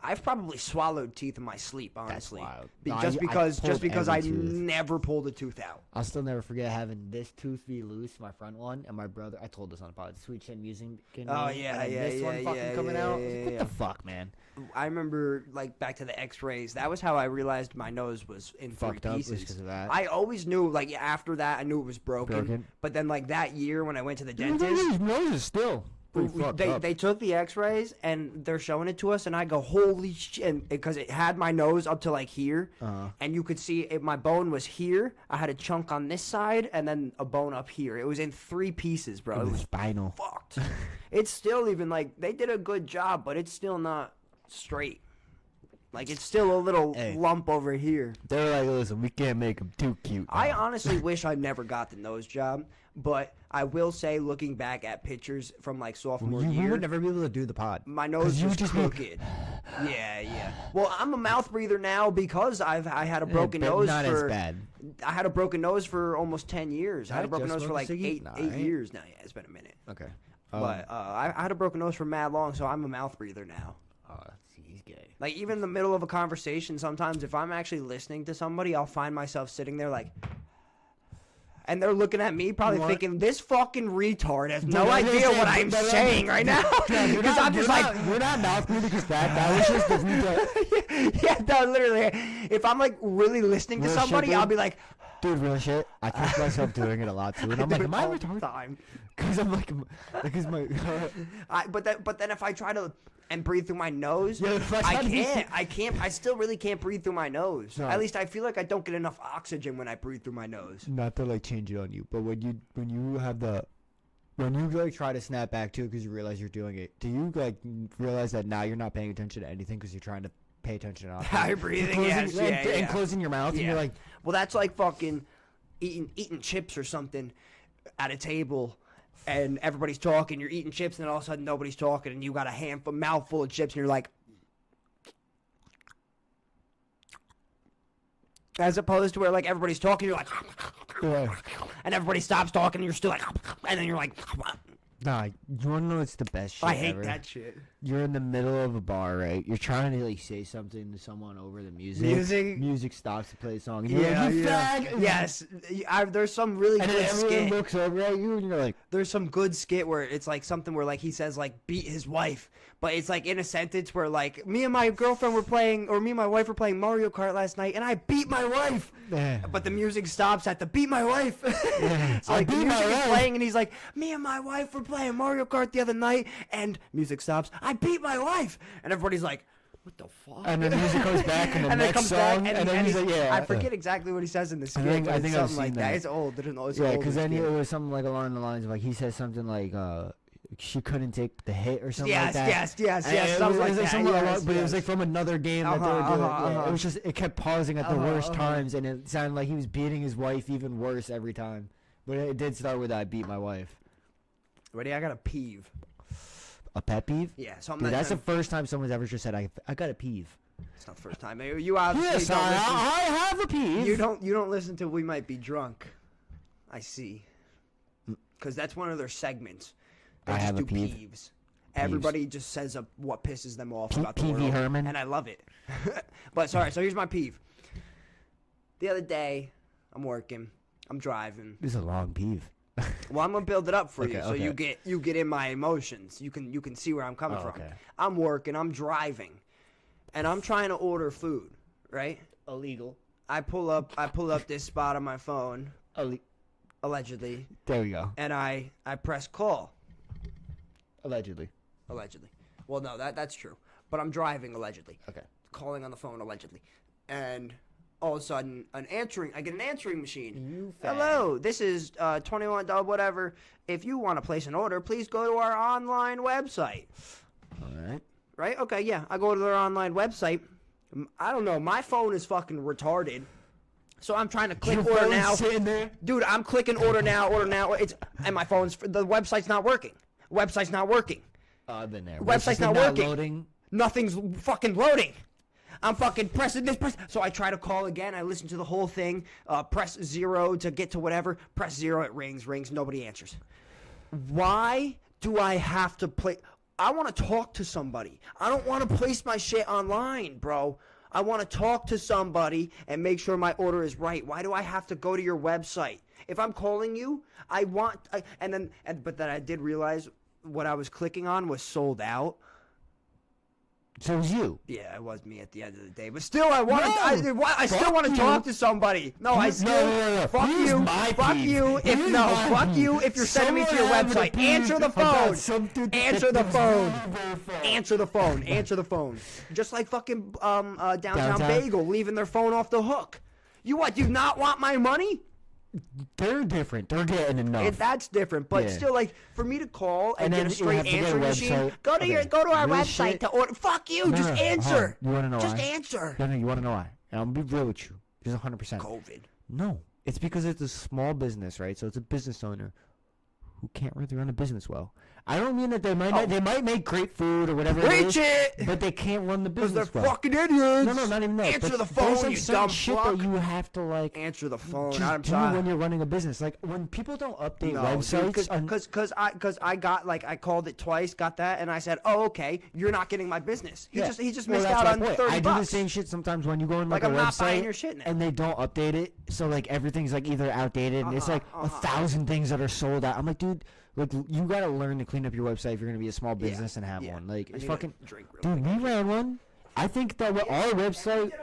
I've probably swallowed teeth in my sleep, honestly. wild. Be- No, just I because pulled I every tooth. never pulled a tooth out. I'll still never forget having this tooth be loose, my front one, and my brother. I told this on the pod. Sweet Chin Music. Oh, yeah, yeah, This one yeah, fucking yeah, coming yeah, out. I yeah, was like, what yeah. the fuck, man? I remember, like, back to the X-rays. That was how I realized my nose was in Fucked three up pieces. because of that. I always knew, like, after that, I knew it was broken. But then, like, that year when I went to the dentist, His nose is still pretty fucked up. they took the X-rays and they're showing it to us, and I go, holy shit, because it had my nose up to like here, and you could see my bone was here. I had a chunk on this side and then a bone up here. It was in three pieces, bro. It It was was spinal. fucked. It's still even like they did a good job, but it's still not straight. Like it's still a little Hey. lump over here. They're like, listen, we can't make him too cute. I honestly wish I never got the nose job, but I will say, looking back at pictures from like sophomore you year, would never be able to do the pod. my nose you was just- crooked. Yeah. Well, I'm a mouth breather now because I had a broken but nose not for as bad. I had a broken nose for almost 10 years. I had a I broken just nose for smoked like a ciggy? eight Nah, eight I- years now. Yeah, it's been a minute. Okay. But I had a broken nose for mad long, so I'm a mouth breather now. See, he's gay. Like even in the middle of a conversation, sometimes if I'm actually listening to somebody, I'll find myself sitting there like, and they're looking at me, probably What? thinking this fucking retard has no I was gonna idea say, what I'm but- saying right now. Because I'm just like, we're not mouth breathing because that was just the retard. yeah, no, literally. If I'm like really listening to Real shit, somebody, dude. I'll be like, Dude, real shit. I catch myself doing it a lot too, and I'm do like, it am I all the retarded? time. Because I'm like, because my. But then if I try to and breathe through my nose, Yeah, if I I try to be- can't. I still really can't breathe through my nose. No. At least I feel like I don't get enough oxygen when I breathe through my nose. Not to like change it on you, but when you have the. When you like try to snap back too because you realize you're doing it, do you like realize that now you're not paying attention to anything because you're trying to pay attention to How you're breathing, yes, and, yeah, and yeah. closing your mouth, and Yeah. you're like, Well, that's like fucking eating chips or something at a table, and everybody's talking. You're eating chips, and then all of a sudden nobody's talking, and you got a mouthful of chips, and you're like, as opposed to where like everybody's talking, you're like, yeah. and everybody stops talking, and you're still like, and then you're like, Nah, you wanna know what's the best shit I hate ever? that shit. You're in the middle of a bar, right? You're trying to like say something to someone over the music. Music? Music stops to play a song. And you're like, you fag! Yes, there's some really And good then everyone skit. looks over at you, and you're like, There's some good skit where it's like something where like he says like beat his wife, but it's like in a sentence where like me and my girlfriend were playing, or me and my wife were playing Mario Kart last night, and I beat my wife. Yeah. But the music stops at the beat my wife. So I like the beat my music is wife. playing, and he's like, me and my wife were playing Mario Kart the other night, and music stops. I beat my wife, and everybody's like, what the fuck? And then music comes back, and the and then it next comes song, back, and then he's like, yeah. I forget exactly what he says in the skit. think- but I it's think I've something like seen that. that. It's old. It's an Yeah, older because then skit. it was something like along the lines of like he says something like she couldn't take the hit or something Yes, like that. yes, yes, And yes, it something was like that, something yes, along- but it was yes. like from another game that they were Uh-huh, doing. uh-huh, Yeah, uh-huh. it was just it kept pausing at the worst uh-huh. times, and it sounded like he was beating his wife even worse every time. But it did start with I beat my wife. Ready? I got a peeve. A pet peeve? Yeah, something Dude, that's the that first time someone's ever just said I got a peeve. it's not the first time. You obviously Yes, don't listen. I have a peeve. You don't listen to We Might Be Drunk. I see. Because that's one of their segments. They I just have a do peeve. peeves. Everybody just says what pisses them off about the Peevey world, Herman. and I love it. But sorry, so here's my peeve. The other day, I'm working, I'm driving. This is a long peeve. Well, I'm gonna build it up for you, Okay, so okay. you get in my emotions. You can see where I'm coming Oh, from. okay. I'm working, I'm driving, and I'm trying to order food. Right? Illegal. I pull up this spot on my phone, allegedly, There we go. and I press call, Allegedly. allegedly. Well, no, that's true. But I'm driving allegedly. Okay. Calling on the phone allegedly, and all of a sudden, I get an answering machine. You fag. Hello, this is 21 whatever. If you want to place an order, please go to our online website. All right. Right? Okay, yeah. I go to their online website. I don't know. My phone is fucking retarded. So I'm trying to click Your order phone's now. sitting there? Dude, I'm clicking order now. And my the website's not working. Website's not working. Oh, I've been there. Website's It's not working. Loading. Nothing's fucking loading. I'm fucking pressing this. So I try to call again. I listen to the whole thing. Press 0 to get to whatever. Press 0. It rings. Nobody answers. Why do I have to play? I want to talk to somebody. I don't want to place my shit online, bro. I want to talk to somebody and make sure my order is right. Why do I have to go to your website? If I'm calling you, but then I did realize what I was clicking on was sold out. So it was you. Yeah, it was me at the end of the day. But still, I want to. No, I still want to talk to somebody. No, I still. No. Fuck Here's you. my Fuck peeve. you. Here's my Fuck peeve. you. If you're sending me to your Someone having website, a peeve answer the about phone. something Answer the that's phone. very fast. Answer the phone. Answer the phone. Just like fucking Downtown Bagel leaving their phone off the hook. You what? Do you not want my money? They're different. They're getting enough. That's different, but Yeah. still, like for me to call and And get a then you straight have to get a answering machine, website. go to Okay. go to our Real website shit. to order. Fuck you. No, Just no, hold answer. on. You want to know Just why? answer. No, you want to know why? And I'm gonna be real with you. Just 100%. COVID. No, it's because it's a small business, right? So it's a business owner who can't really run a business well. I don't mean that they might make great food or whatever Preach it is, it! but they can't run the Because they're business well. fucking idiots. No, not even that. Answer but the there's, phone, like, you certain dumb shit fuck. that you have to like Answer the phone. just I'm do sorry. when you're running a business. Like when people don't update No, websites. because I got I called it twice, got that, and I said, oh okay, you're not getting my business. He just Well, missed that's out my on point. 30 I do bucks. the same shit sometimes when you go on Like, a I'm not website buying your shit now. and they don't update it, so like everything's like either outdated and it's like 1,000 things that are sold out. I'm like, dude, like you gotta learn to clean up your website if you're gonna be a small business and have one. Like I it's need a fucking. drink real Dude, we ran one. I think that our website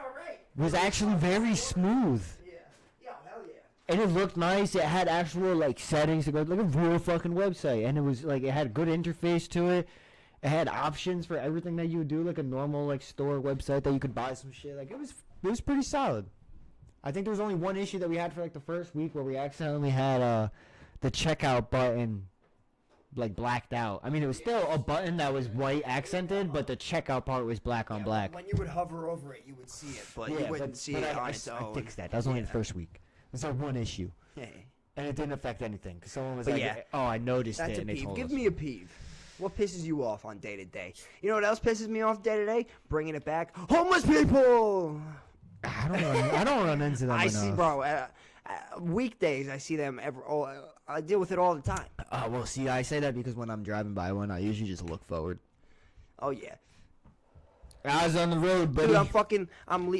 was actually very smooth. Yeah, hell yeah. And it looked nice. It had actual like settings to go like a real fucking website, and it was like it had good interface to it. It had options for everything that you would do, like a normal like store website that you could buy some shit. Like it was pretty solid. I think there was only one issue that we had for like the first week where we accidentally had the checkout button like blacked out. I mean, it was still a button that was white accented, but the checkout part was black on black. When you would hover over it, you would see it, but you wouldn't see it on its I own. fixed that. That was only the first week. It's like one issue. Hey, And it didn't affect anything because someone was But like, yeah, "Oh, I noticed that's it," a and they peeve. told Give us. me a peeve. What pisses you off on day to day? You know what else pisses me off day to day? Bringing it back. Homeless people. I don't run into them I enough. see, bro. Weekdays, I see them. I deal with it all the time. Well, see, I say that because when I'm driving by one, I usually just look forward. Oh yeah. I was on the road, buddy. Dude,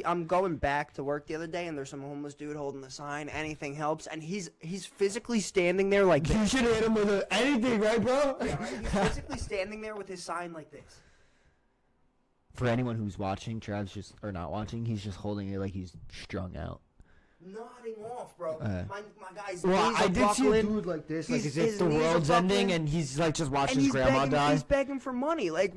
I'm going back to work the other day, and there's some homeless dude holding the sign. Anything helps, and he's physically standing there like You this. should have hit him with anything, right, bro? Yeah, right? He's physically standing there with his sign like this. For anyone who's watching, Trav's just or not watching, he's just holding it like he's strung out. Nodding off, bro. My guy's Well, knees I are did see a buckling. dude like this, like His- as if his the knees are world's ending, buckling. and he's like just watching And his grandma die. He's begging for money. Like,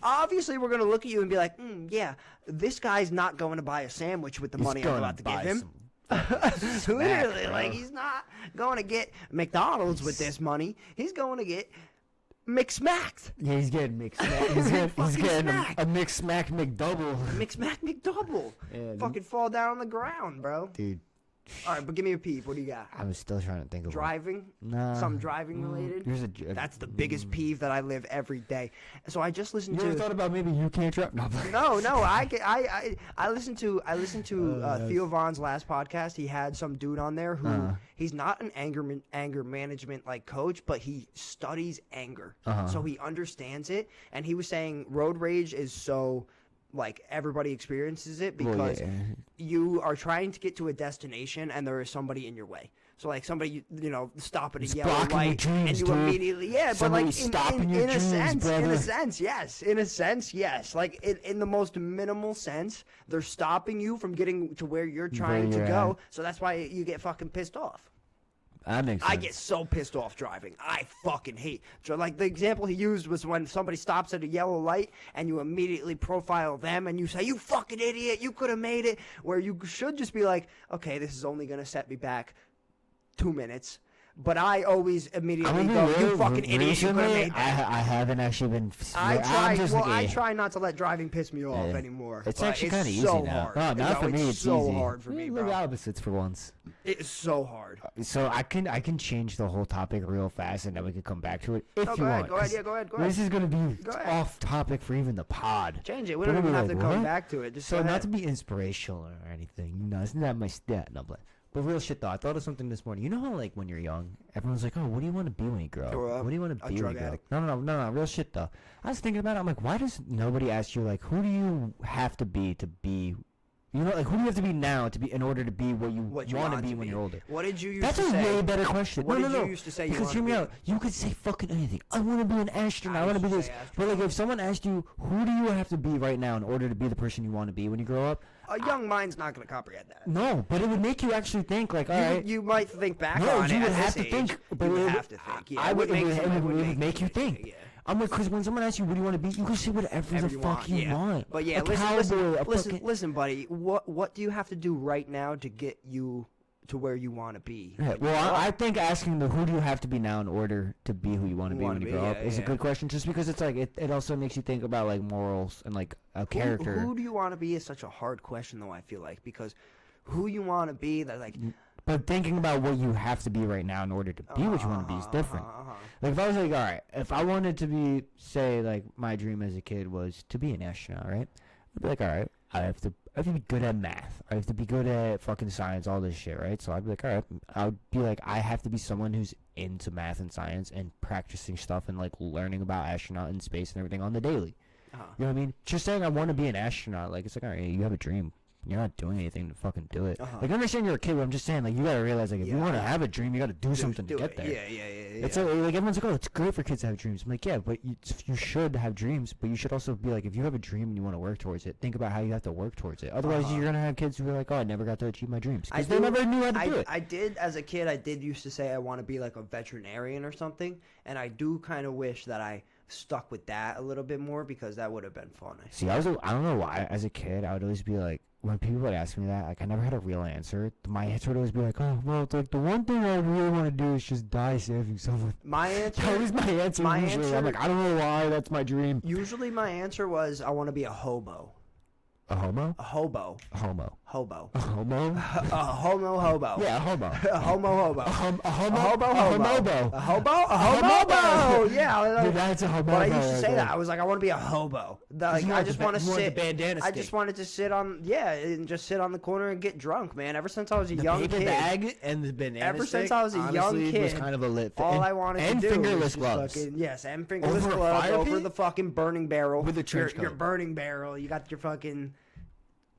obviously, we're gonna look at you and be like, yeah, this guy's not going to buy a sandwich with the money I'm gonna about to give buy him. some Literally, bro. like he's not going to get McDonald's with this money. He's going to get McSmacked. Yeah, he's getting mixed. He's Fucking getting smacked. a mixed smack McDouble. McSmack McDouble. Yeah, Fucking fall down on the ground, bro. dude, All right, but give me a peeve. What do you got? I was still trying to think of one. Driving? Nah. Something driving related? Here's a That's the biggest peeve that I live every day. So I just listened You to. ever thought about maybe you can't drive? No, No, I listened to Theo Vaughn's last podcast. He had some dude on there who he's not an anger management like coach, but he studies anger, so he understands it. And he was saying road rage is so like everybody experiences it because you are trying to get to a destination and there is somebody in your way. So like somebody stop at a yellow blocking your light dreams, and you dude. immediately but Somebody like stopping your in a dreams, sense, brother. in a sense, yes. Like in the most minimal sense, they're stopping you from getting to where you're trying to you're go. at. So that's why you get fucking pissed off. That makes sense. I get so pissed off driving. I fucking hate. Like the example he used was when somebody stops at a yellow light and you immediately profile them and you say, "You fucking idiot! You could have made it." Where you should just be like, "Okay, this is only gonna set me back 2 minutes." But I always immediately go, "You fucking idiot! You could have made that." I haven't actually been. I try not to let driving piss me off Yeah. anymore. It's but actually kind of easy so now. hard. No, not for me. It's It's so easy. hard for me, We're bro. opposites for once. It's so hard. So I can change the whole topic real fast, and then we can come back to it if No, you go ahead, want. go ahead, 'cause yeah, go ahead, go ahead. This is gonna be Go ahead. off topic for even the pod. Change it. We They're don't even gonna have be to like, come "What?" back to it. Just So go not ahead. to be inspirational or anything, isn't that my stat? No, but real shit though. I thought of something this morning. You know how like when you're young, everyone's like, "Oh, what do you want to be when you grow up? Grow up? What do you want A to be when drug you grow up?" addict. No. Real shit though. I was thinking about it. I'm like, why does nobody ask you like, who do you have to be to be? You know, like who do you have to be now to be in order to be what you What you want to want be to when be. you're older? What did you used That's to a say? way better question. What no, did no, you no. used to say you Because wanted hear me to be? out. You could say fucking anything. I want to be an astronaut. I want to be used this. to say But like, if someone asked you, who do you have to be right now in order to be the person you want to be when you grow up? A young mind's not going to comprehend that. No, but it would make you actually think. Like, all right. You might think back No, on you it would at have this to age. think. But You would it- have to think. Yeah, I would. make It some- would make you think. Yeah. I'm like, because when someone asks you, what do you want to be? You can say whatever Whatever the fuck you yeah. want. But yeah, A listen, cowboy, a listen, fucking- listen, buddy. What do you have to do right now to get you to where you want to be? Yeah, well, I think asking the who do you have to be now in order to be who you want to be when you grow up is a yeah. good question. Just because it's like it also makes you think about like morals and like a character. Who do you want to be is such a hard question, though. I feel like because who you want to be, that like. But thinking about what you have to be right now in order to be what you want to be is different. Like if I was like, all right, if I wanted to be, say, like my dream as a kid was to be an astronaut, right? I'd be like, all right, I have to be good at math. I have to be good at fucking science, all this shit, right? So I'd be like, all right, I would be like, I have to be someone who's into math and science and practicing stuff and like learning about astronaut and space and everything on the daily. You know what I mean? Just saying I want to be an astronaut, like it's like, all right, you have a dream. You're not doing anything to fucking do it. Like I understand you're a kid, but I'm just saying, like you gotta realize, like if you want to have a dream, you gotta do something to get there. Yeah. It's like everyone's like, oh, it's great for kids to have dreams. I'm like, yeah, but you should have dreams, but you should also be like, if you have a dream and you want to work towards it, think about how you have to work towards it. Otherwise, you're gonna have kids who are like, oh, I never got to achieve my dreams because they never knew how to do it. I did as a kid. I did used to say I want to be like a veterinarian or something, and I do kind of wish that I stuck with that a little bit more because that would have been fun. See, I don't know why. As a kid, I would always be like, when people would ask me that, like I never had a real answer. My answer would always be like, oh, well, it's like the one thing I really want to do is just die saving someone. My answer. That was my answer. Usually. I'm like, I don't know why. That's my dream. Usually, my answer was I want to be a hobo. A homo? A hobo. A homo. Hobo. A homo? A homo hobo. Yeah, a homo. A homo hobo. A homo? A hobo A hobo. homobo. A hobo? A homobo. Yeah. I was Dude, like, that's a homobo. but I used to right say there. that. I was like, I want to be a hobo. Like, you I want just the want to you want the sit. bandana I stick. just wanted to sit on, and just sit on the corner and get drunk, man. Ever since I was a The young paper kid. bag and the banana Ever stick, since I was a young honestly, kid, was kind of a lit thing. All I wanted and to do fingerless was just gloves. yes, and fingerless Over a gloves fire over pit? the fucking burning barrel. With a trench your coat. burning barrel. You got your fucking.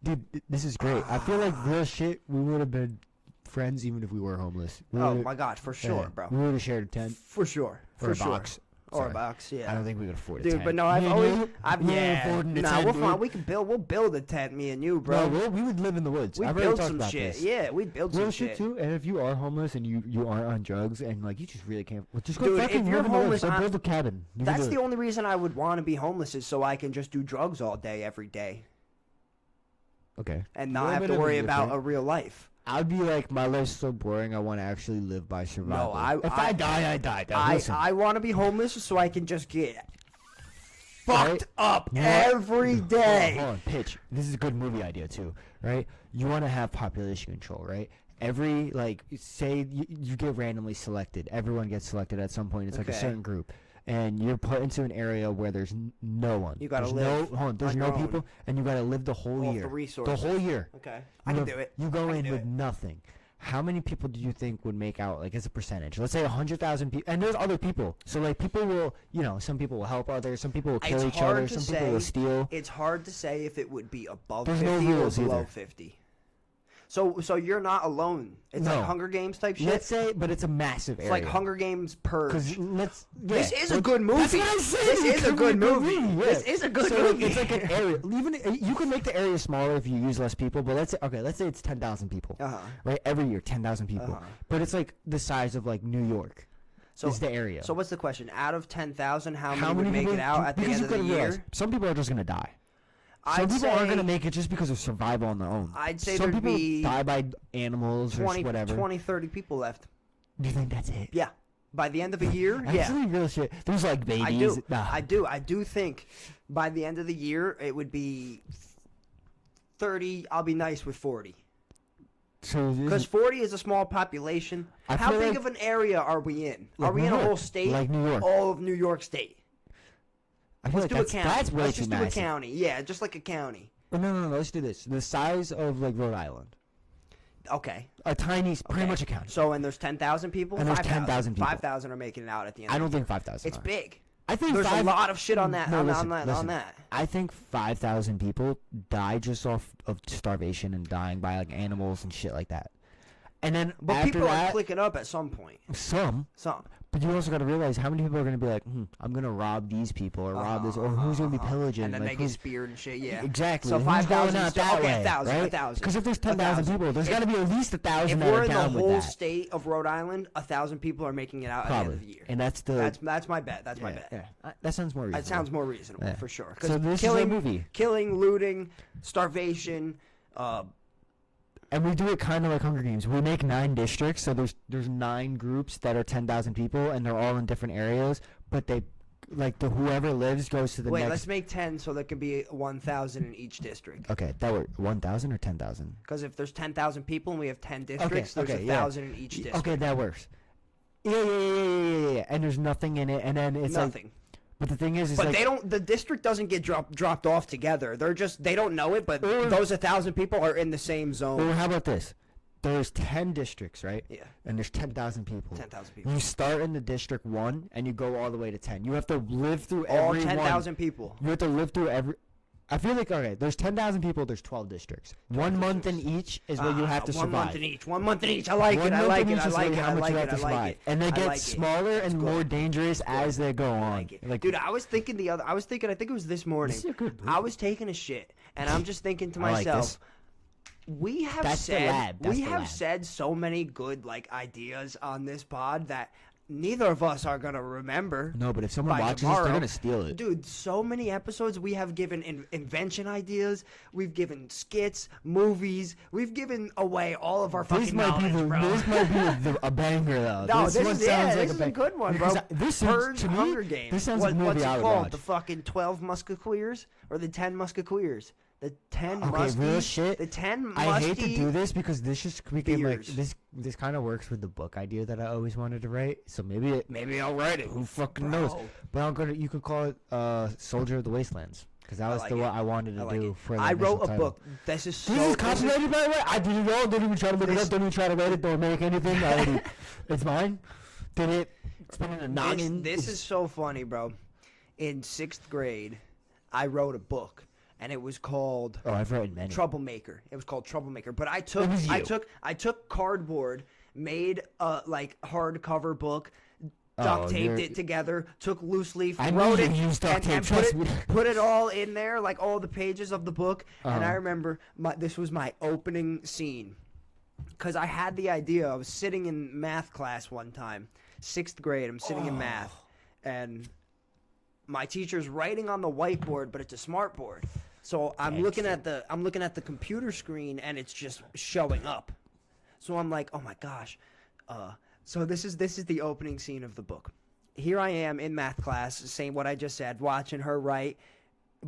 Dude, this is great. I feel like real shit, we would have been friends even if we were homeless. Oh my god, for sure, Yeah, bro. We would have shared a tent For sure. or For a sure. box. Or a Sorry. box, yeah. I don't think we could afford a Dude, tent. but no, I've Me and always, you, I've we ain't yeah. affording a Nah, tent, we'll dude. find. We'll build a tent, me and you, bro. No, we would live in the woods. We I've already build talked some about shit. this. Yeah, we build Real some shit shit. too, and if you are homeless and you aren't on drugs and like you just really can't, well, just go Dude, fucking if you're live in the homeless, woods. So build a cabin. You can That's do the it. only reason I would want to be homeless is so I can just do drugs all day, every day, Okay. and Little not have bit to of a worry about different- a real life. I'd be like, my life's so boring. I want to actually live by survival. If I- I die, I die. Listen, I want to be homeless so I can just get Right? fucked up You know what? every Hold on, day. hold on, pitch. This is a good movie idea too, right? You want to have population control, right? Every like, say you get randomly selected. Everyone gets selected at some point. It's like a Okay. certain group, and you're put into an area where there's no one. You gotta There's live No, hold on, there's on no your own. people, and you gotta live the whole Off year. the resources. whole year. Okay, You I can live- do it. You go I can in do with it. nothing. How many people do you think would make out, like, as a percentage? Let's say 100,000 people, and there's other people. So, like, people will, some people will help others, some people will kill It's each hard other, to some people will say. steal. It's hard to say if it would be above There's no 50 or rules below either. 50. So you're not alone. It's No. like Hunger Games type shit. Let's say, but it's a massive It's area. like Hunger Games Purge. This is a good movie. That's what I said. This It is a could be good movie. yeah. This is a good So movie. it's like an area. Even you can make the area smaller if you use less people. But let's say it's 10,000 people. Right, every year 10,000 people. But it's like the size of like New York. So is the area. So what's the question? Out of 10,000, how many How would many make people? it out at the because end of you the gotta realize, year? some people are just gonna die. Some I'd people aren't say gonna make it just because of survival on their own. I'd say some there'd people be die by animals 20, or whatever. 20, 30 people left. Do you think that's it? Yeah. By the end of a year, yeah. Actually, real shit. There's like babies. I do think by the end of the year it would be 30. I'll be nice with 40. So Because 40 is a small population. I How feel big like- of an area are we in? Like Are we New in a York. whole state? Like New York. All of New York State. I feel Let's like do a county. that's way Let's too just do a massive. county. Yeah, just like a county. But no. Let's do this. The size of like Rhode Island. Okay. A tiny, pretty Okay. much a county. So, and there's 10,000 people? And there's 5,000. 10,000 people. 5,000 are making it out at the end. I of don't the think year. 5,000. It's are. big. I think There's a lot of shit on that. No, on listen. that. I think 5,000 people die just off of starvation and dying by like animals and shit like that. And then But after people that, are clicking up at some point. some. But you also got to realize how many people are going to be like, I'm going to rob these people or rob this, or who's going to be pillaging. And then like, they get speared and shit, yeah. Exactly. So Who's 5,000 going out that way, 1,000. Because if there's 10,000 people, there's got to be at least 1,000 If that we're are in the down with whole that. state of Rhode Island, 1,000 people are making it out at the end of the year. And that's the. That's my bet. That's my bet. Yeah. That sounds more reasonable. That sounds more reasonable Yeah. for sure. So this is a movie. Killing, looting, starvation. And we do it kind of like Hunger Games. We make 9 districts, so there's 9 groups that are 10,000 people, and they're all in different areas. But they, like whoever lives goes to the Wait, next. let's make 10 so there can be 1,000 in each district. Okay, that were 1,000 or 10,000. Because if there's 10,000 people and we have 10 districts, there's okay, 1,000 in each district. Okay, that works. Yeah. And there's nothing in it, and then it's Nothing. Like, but the thing is But like, they don't. The district doesn't get dropped off together. They don't know it. But those 1,000 people are in the same zone. Or how about this? There's 10 districts, right? Yeah. And there's 10,000 people. 10,000 people. You start in the district 1 and you go all the way to 10. You have to live through All every 10,000 people. You have to live through every. I feel like okay. There's 10,000 people. There's 12 districts. 1 month in each is what you have to survive. 1 month in each. 1 month in each. I like it. I like it. I like it. I like it. I like it. And they I get like it. smaller and more dangerous as they go on. Like, dude, I was thinking I think it was this morning. This is a good movie. I was taking a shit, and I'm just thinking to I like myself, this. we have That's the said lab. That's we the have lab. said so many good like ideas on this pod that neither of us are gonna remember. No, but if someone by watches tomorrow. this, they're gonna steal it. Dude, so many episodes we have given invention ideas. We've given skits, movies. We've given away all of our This fucking might be knowledge, bro. this might be a banger though. No, this one is sounds like this is a good one, bro. Because this sounds, Purge, to me, Hunger Games. This sounds like a movie what's I it would called? watch. The fucking 12 Musketeers or the 10 Musketeers? The 10 Okay, musty. real shit. The 10 musty. I hate to do this because this just became like beers. this kind of works with the book idea that I always wanted to write. So maybe I'll write it. Who fucking knows? But you could call it Soldier of the Wastelands because that was like the it. one I wanted to do for the I wrote initial a title. book. This is so. This is copyrighted by the way. I did it all. Didn't even try to look it up. Didn't even try to write it. Don't make anything. I already, it's mine. Did it? It's been in a noggin. This is so funny, bro. In 6th grade, I wrote a book. And it was called Oh, I've written many. Troublemaker. It was called Troublemaker. But I took cardboard, made a like hardcover book, duct taped it together, took loose leaf, I knew wrote you it, used duct tape, and trust me. put it all in there, like all the pages of the book. And I remember this was my opening scene. Because I had the idea. I was sitting in math class one time, 6th grade. I'm sitting in math. And my teacher's writing on the whiteboard, but it's a smart board. So I'm looking at the computer screen and it's just showing up. So I'm like, oh my gosh. So this is the opening scene of the book. Here I am in math class saying what I just said, watching her write.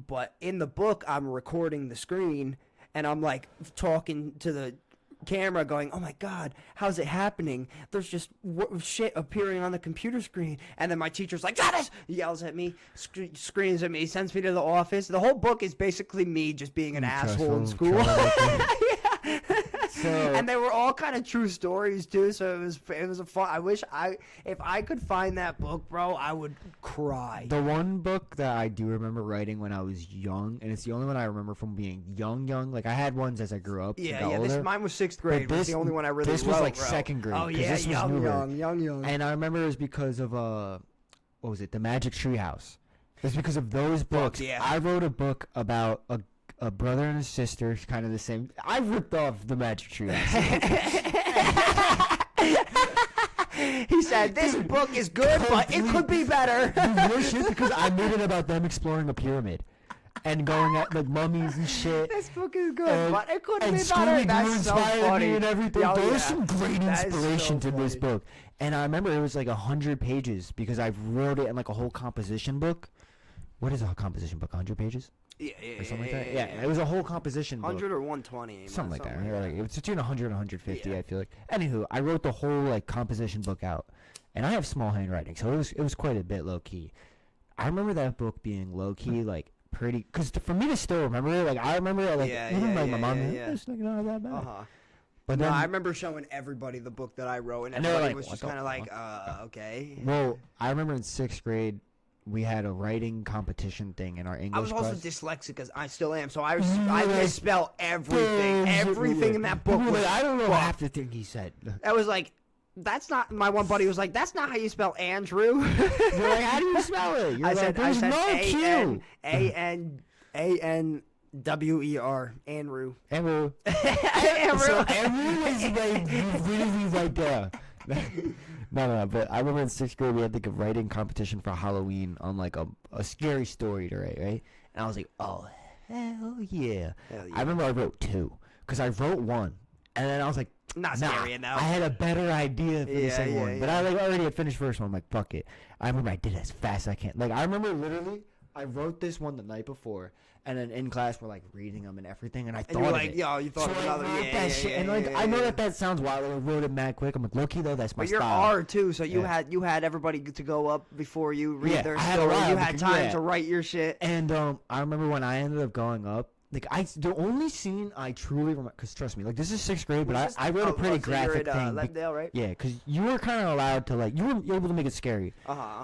But in the book, I'm recording the screen and I'm like talking to the camera going, oh my god, how's it happening? There's just shit appearing on the computer screen. And then my teacher's like, Travis! Yells at me, screams at me, sends me to the office. The whole book is basically me just being an asshole in school. Yeah. and they were all kind of true stories too. So it was a fun. I wish if I could find that book, bro, I would cry. The one book that I do remember writing when I was young, and it's the only one I remember from being young. Like I had ones as I grew up. Yeah. Older, Mine was 6th grade. But this, was the only one I really This wrote, was like bro. 2nd grade. Oh yeah, this was young. And I remember it was because of what was it? The Magic Tree House. It's because of those books. Yeah. I wrote a book about a brother and a sister, kind of the same. I ripped off the Magic Tree House. He said, "This book is good, but it could be better." Real shit, because I made it about them exploring a pyramid and going at like mummies and shit. This book is good, but it could be better. Scooby-Doo That's so inspired funny. me and everything. Oh, There was yeah. some great That is so inspiration to this funny. book. And I remember it was like 100 pages because I wrote it in like a whole composition book. What is a composition book? 100 pages? Yeah, Or something like that? Yeah, it was a whole composition book. 100 or 120. Something like that. Something Like, it was between 100 and 150, Yeah. I feel like. Anywho, I wrote the whole like composition book out. And I have small handwriting, so it was quite a bit low key. I remember that book being low key, like pretty, because for me to still remember it, like I remember it, like even like my mom, it's like not that bad. But No, then I remember showing everybody the book that I wrote, and And they were everybody like, was "What just the kind of like, fuck?" okay. Well, I remember in 6th grade, we had a writing competition thing in our English I was also class. dyslexic, because I still am, so I You're like, misspell everything. Everything in that book You were was like, I don't know fucked. half the thing he said. That was like, that's not, my one buddy was like, that's not how you spell Andrew. You're like, how do you spell it? You're I like, said there's no Q. A-N-W-E-R, Andrew. Andrew. Andrew. So Andrew is like really right there. No, but I remember in 6th grade we had like a writing competition for Halloween on like a scary story to write, right? And I was like, oh, hell yeah. Hell yeah. I remember I wrote 2, because I wrote 1, and then I was like, Not nah, scary enough. I had a better idea for the Yeah, second yeah, one, but yeah. I like already had finished first one. I'm like, fuck it. I remember I did it as fast as I can. Like I remember literally, I wrote this one the night before, and then in class we're like reading them and everything, and I And thought you were of like, it. yo, you thought So of I another, wrote yeah, that yeah, shit, yeah, and like yeah, I know yeah. that sounds wild. I wrote it mad quick. I'm like, low-key though, that's my But you're style. R too, so you Yeah. had everybody to go up before you read Yeah, their I had a story. while You had because- time yeah. to write your shit. And I remember when I ended up going up, like the only scene I truly remember, because trust me, like this is 6th grade, but I wrote a pretty graphic you're thing. at, Leadville, right? Yeah, because you were kind of allowed to like, you were able to make it scary.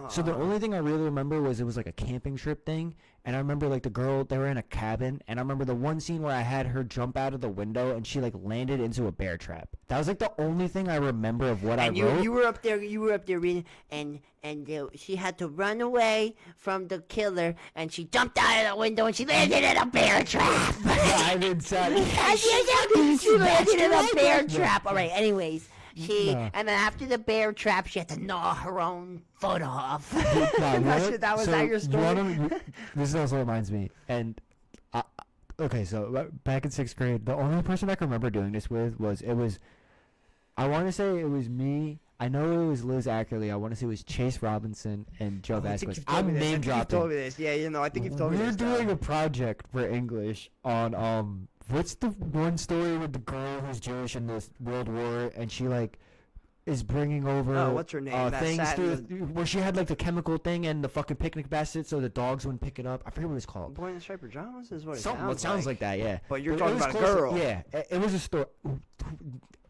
So the only thing I really remember was it was like a camping trip thing, and I remember like the girl, they were in a cabin, and I remember the one scene where I had her jump out of the window and she like landed into a bear trap. That was like the only thing I remember of what And I wrote. you were up there reading, and she had to run away from the killer, and she jumped out of the window and she landed in a bear trap. I didn't say. She landed in a bear trap. All right. Anyways, No. and then after the bear trap, she had to gnaw her own foot off. No, that was that your story? This also reminds me, and okay, so back in 6th grade, the only person I can remember doing this with was I want to say it was me. I know it was Liz Ackerley. I want to say it was Chase Robinson and Joe Vasquez. I'm name dropping. You've told me this. Yeah, I think you've told me We're this. doing a project for English on what's the one story with the girl who's Jewish in this World War, and she like is bringing over Oh, what's her name? That things sat in where she had like the chemical thing and the fucking picnic basket so the dogs wouldn't pick it up. I forget what it's called. Boy in the striped pajamas is what it Something. It sounds sounds like that, yeah. But you're it talking was about a close to- girl. Yeah, it was a story.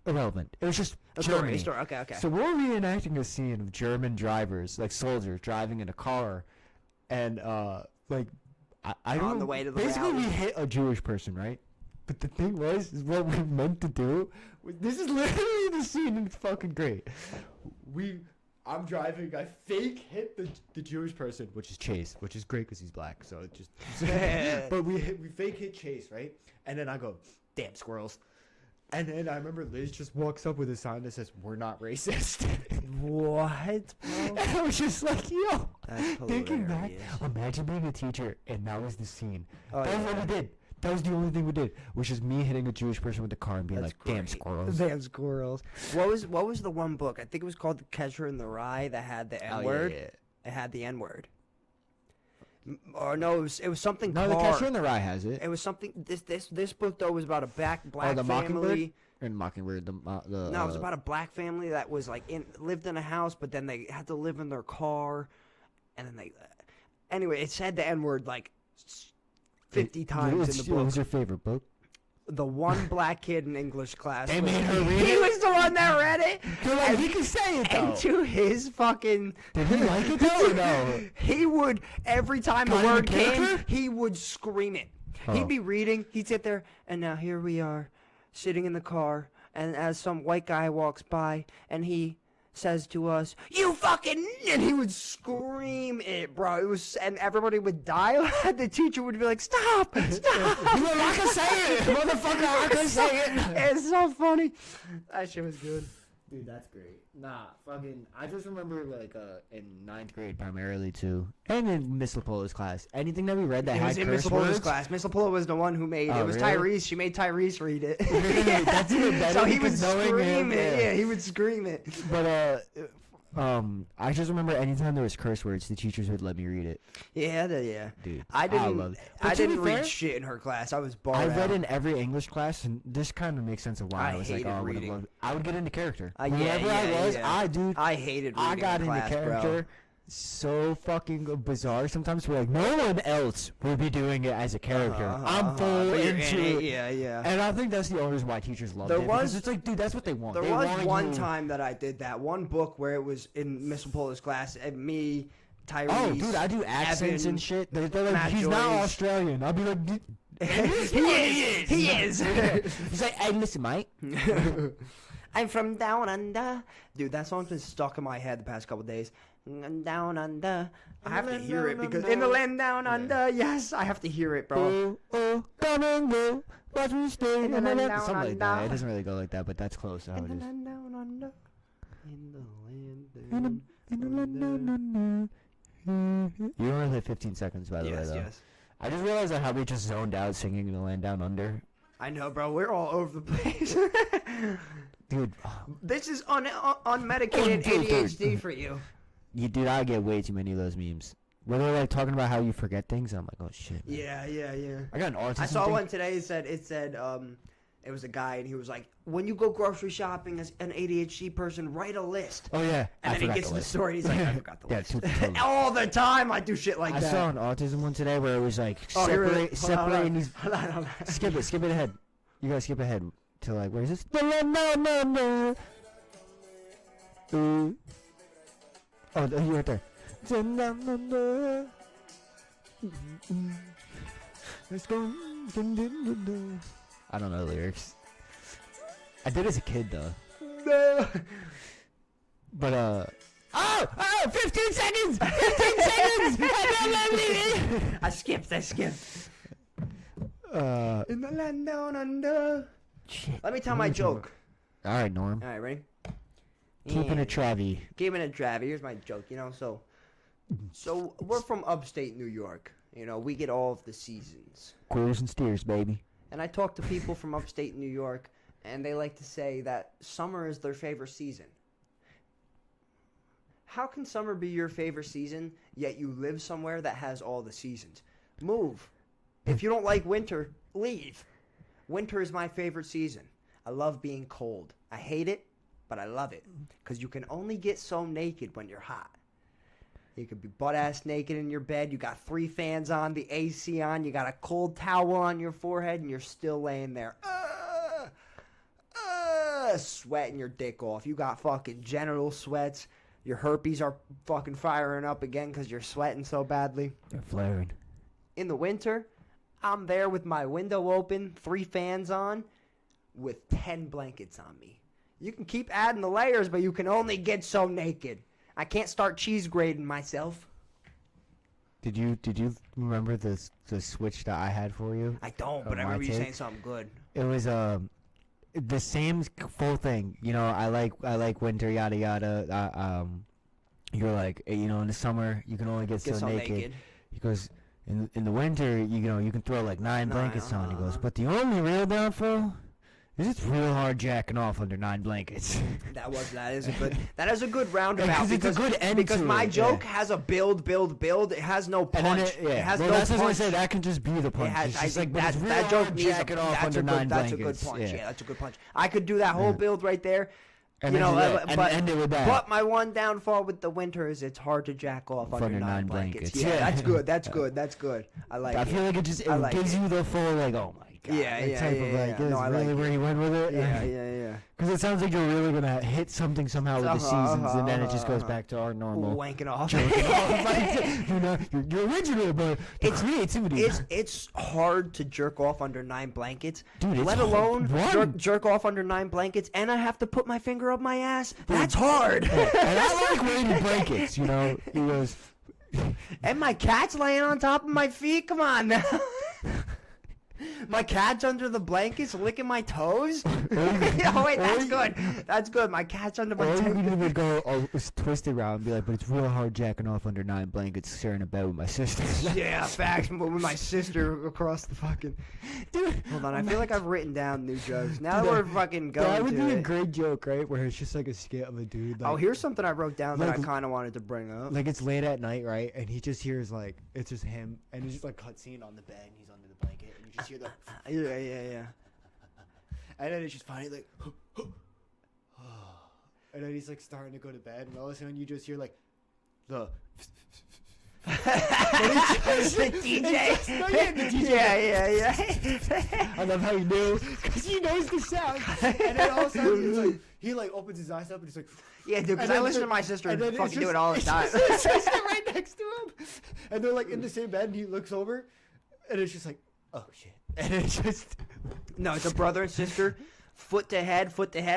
Irrelevant. It was just A story. Germany. A story. Okay. So we're reenacting a scene of German drivers, like soldiers, driving in a car, and like I don't On the way to the basically rally. we hit a Jewish person, right? But the thing was, is what we meant to do. This is literally the scene, and it's fucking great. I'm driving. I fake hit the Jewish person, which is Chase, which is great because he's black. So it just. But we fake hit Chase, right? And then I go, damn squirrels. And then I remember Liz just walks up with a sign that says, "We're not racist." What, And I was just like, yo. That's Thinking back, hilarious. imagine being a teacher and that was the scene. Oh, That was yeah. what we did. That was the only thing we did, which is me hitting a Jewish person with the car and being That's like, damn great. squirrels. Damn squirrels. What was the one book? I think it was called The Catcher in the Rye that had the N Oh, word. yeah. It had the N word. Or no, it was something. No, the car. Catcher in the Rye has it. It was something. This book though was about a black the Mockingbird? family. And Mockingbird, the No, it was about a black family that was like lived in a house, but then they had to live in their car, and then they. Anyway, it said the N word like 50 times in the What book. was your favorite book? the one black kid in English class. They made her read He it? was the one that read it. They're like, he can say it, though. And to his fucking... Did he like it, though, or no? He would, every time the Got in the word came, character? he would scream it. Oh. He'd be reading, he'd sit there, and now here we are, sitting in the car, and as some white guy walks by, and he says to us, "You fucking," and he would scream it, bro. It was, and everybody would die. The teacher would be like, "Stop, stop!" You were like, I can say it, motherfucker. I can say it. It's so funny. That shit was good. Dude, that's great. Nah, fucking, I just remember, like, in 9th grade primarily, too. And in Miss LaPola's class. Anything that we read that It was had in Miss curse LaPola's words. class. Miss LaPola was the one who made it. Oh, It was really? Tyrese. She made Tyrese read it. That's even better So he would because knowing scream him, it. yeah. Yeah, he would scream it. But, I just remember anytime there was curse words, the teachers would let me read it. Yeah, yeah. Dude, I didn't. love it. I But to be didn't read fair, shit in her class. I was barred I read out. in every English class, and this kind of makes sense of why I I was like, hated oh, I would have reading. loved. I would get into character. Yeah, Wherever I yeah, was, yeah. dude, I hated reading I got in into class, character. bro. So fucking bizarre. Sometimes we're like, no one else would be doing it as a character. I'm full But you're into in it. Yeah, yeah. And I think that's the only reason why teachers love There it. Because was- it's like, dude, that's what they want. There They was want one you- time that I did that. One book where it was in Miss LaPola's class, and me, Tyrese. Oh, dude, I do accents Evan, and shit. They're like, Matt he's not Joyce. Australian. I'll be like, He is. He's like, hey, listen, mate. I'm from down under. Dude, that song's been stuck in my head the past couple days. Down under. I have to hear it because in the land down under. Yes, I have to hear it, bro. Oh, oh, down and go. Watch me stay. In the land down Something like that. under. It doesn't really go like that, but that's close to how In it the is. land down under. In the land In down the land down under. You only had 15 seconds, by the way, Yes, though. yes. I just realized how we just zoned out singing the land down under. I know, bro. We're all over the place. Dude, This is unmedicated ADHD for you. dude, I get way too many of those memes. Where they're like talking about how you forget things, I'm like, oh shit. Man. Yeah. I got an autism I saw thing. one today. It said it was a guy, and he was like, when you go grocery shopping as an ADHD person, write a list. Oh yeah, And I then he forgot gets the to the list. store, and he's like, I forgot the Yeah, list. totally. All the time, I do shit like I that. saw an autism one today where it was like Oh, here it is. separating these. Hold on. Skip it ahead. You gotta skip ahead to like where is this? Oh, you right there. Let's go. I don't know the lyrics. I did as a kid though. No. But Oh! 15 seconds! 15 seconds! I skipped. In the land down under. Shit. Let me tell What my are we talking joke. All right, Norm. All right, ready? Keeping it Travy. Keeping it Travy. Here's my joke. So we're from upstate New York. We get all of the seasons. Quarters and steers, baby. And I talk to people from upstate New York, and they like to say that summer is their favorite season. How can summer be your favorite season, yet you live somewhere that has all the seasons? Move. If you don't like winter, leave. Winter is my favorite season. I love being cold. I hate it, but I love it. Because you can only get so naked when you're hot. You could be butt-ass naked in your bed. You got 3 fans on, the AC on. You got a cold towel on your forehead, and you're still laying there. Sweating your dick off. You got fucking genital sweats. Your herpes are fucking firing up again because you're sweating so badly. They're flaring. In the winter, I'm there with my window open, 3 fans on, with 10 blankets on me. You can keep adding the layers, but you can only get so naked. I can't start cheese grading myself. Did you remember the switch that I had for you? I don't, Oh, but I my remember you take? saying something good. It was the same full thing. I like winter, yada yada. You're like, in the summer you can only get Get so naked. He goes, in the winter you can throw like 9 blankets on. He goes, but the only real downfall is it's real hard jacking off under 9 blankets. That is a good roundabout Because it's a good end because to my it, joke yeah. has a build. It has no And then punch. It has well, no that's what I punch. said. That can just be the punch. It's just like, but it's real that joke hard needs jacking off that's under a 9 good, that's a blankets. good punch. Yeah. Yeah, that's a good punch. I could do that whole build right there. And you then know, do that, and but end it with that. But my one downfall with the winter is it's hard to jack off under 9 blankets. Yeah, Yeah. that's good. That's good. I like I it. feel like it I like gives it. you the full like, oh my Yeah, like, yeah, type yeah, of yeah. like, No, is I really like where it. he went with it. Yeah, yeah. Because it sounds like you're really gonna hit something somehow with the seasons, and then it just goes back to our normal. Wanking off. You're not, you're original, but the creativity. It's hard to jerk off under 9 blankets. Dude, it's let hard. alone One. jerk off under 9 blankets, and I have to put my finger up my ass. That's hard. And I like weighted blankets, you know. He goes, And my cat's laying on top of my feet. Come on now. My cat's under the blankets licking my toes. Oh wait, that's good. That's good. My cat's under my or you toes. could even go twist it around and be like, but it's real hard jacking off under 9 blankets sharing a bed with my sister. Yeah, facts. But with my sister across the fucking. Dude, Hold on, I feel like I've written down new jokes. Now Dude, that we're fucking going that would to be a it. great joke, right? Where it's just like a skit of a dude. Like, Oh, here's something I wrote down that I Like- kind of wanted to bring up. like it's late at night, right? And he just hears like it's just him, and it's just like cutscene on the bed, and he's under the blanket, and you just hear the, Yeah. and then it's just finally like, and then he's like starting to go to bed, and all of a sudden you just hear like the. The DJ. No, yeah, the DJ. Yeah. I love how he knew, because he knows the sound. And then all of a sudden, he's like, he like opens his eyes up, and he's like, Yeah, dude, because And I then listen the- to my sister and then it's fucking do just- it all the it's time. just his sister right next to him, and they're like in the same bed, and he looks over, and it's just like, oh shit, and it's just. No, it's a brother and sister, foot to head.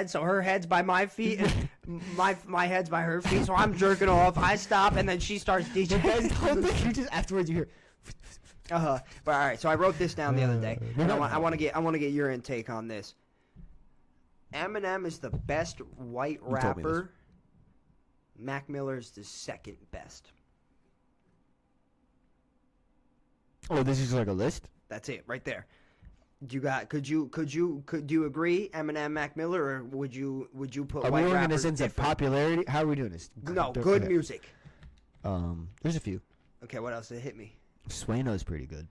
So her head's by my feet, and my head's by her feet. So I'm jerking off. I stop, and then she starts But guys, DJing. don't think you just afterwards you hear. But all right, so I wrote this down the other day, no, and no. I want to get your intake on this. Eminem is the best white told me this. rapper. Mac Miller is the second best. Oh, this is like a list. That's it, right there. Could you agree, Eminem, Mac Miller, or would you put Are white we going in the rappers sense of different? popularity? How are we doing this? No, Go good ahead. music. There's a few. Okay, what else? Hit me. Sueno's pretty good.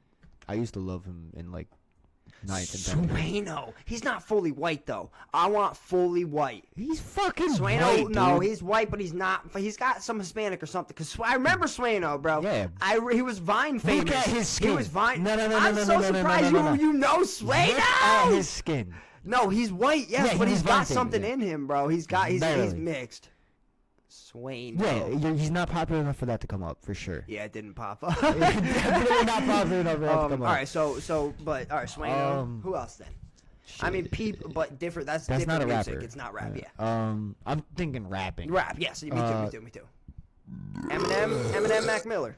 I used to love him in like 9th and 10th. Sueno. He's not fully white though. I want fully white. He's fucking Sueno, white, no, dude. he's white, but he's not. He's got some Hispanic or something. Cause I remember Sueno, bro. Yeah. He was Vine famous. Look at his skin. He was Vine. No, I'm no, so no, no, no, surprised no, no, no. you know Look at Sueno. his skin. No, he's white. Yes, Yeah, but he he's was Vine got famous, something yeah. in him, bro. He's Barely. mixed. Sueno. Yeah, he's not popular enough for that to come up for sure. Yeah, it didn't pop up. Definitely not popular enough for that to all come up. right, but all right, Sueno. Who else then? I mean, Shit. but different. That's That's different not a music. rapper. It's not rap. Yeah. I'm thinking rapping. Rap. Yes. Me too. Eminem, Mac Miller.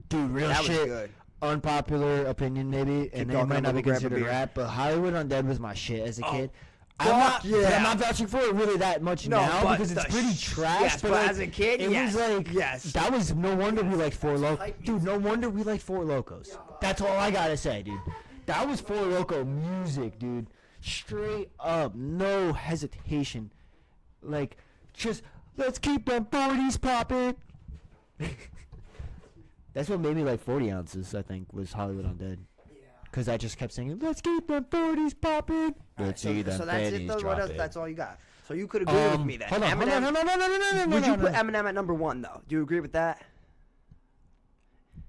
Dude, real That was shit. good. Unpopular opinion, maybe, and it talking, might I'm not be gonna grab a considered beer. rap, but Hollywood Undead was my shit as a kid. fuck But yeah. I'm not vouching for it really that much No, now but because it's the pretty sh- trash. yes, but like, as a kid, it yes, was like yes. that was no wonder we like Four Locos. hype Dude, no wonder we like Four Locos. That's all I gotta say, dude. That was Four Loco music, dude. Straight up, no hesitation. Like, just let's keep them 40s popping. That's what made me like 40 ounces. I think was Hollywood Undead. Because I just kept singing, let's keep them 40s popping. Let's see them So that's it. pennies Though. What drop else? it. That's all you got. So you could agree with me then. Hold on, hold Eminem. on, no. Would you no, put no. Eminem at number 1 though? Do you agree with that?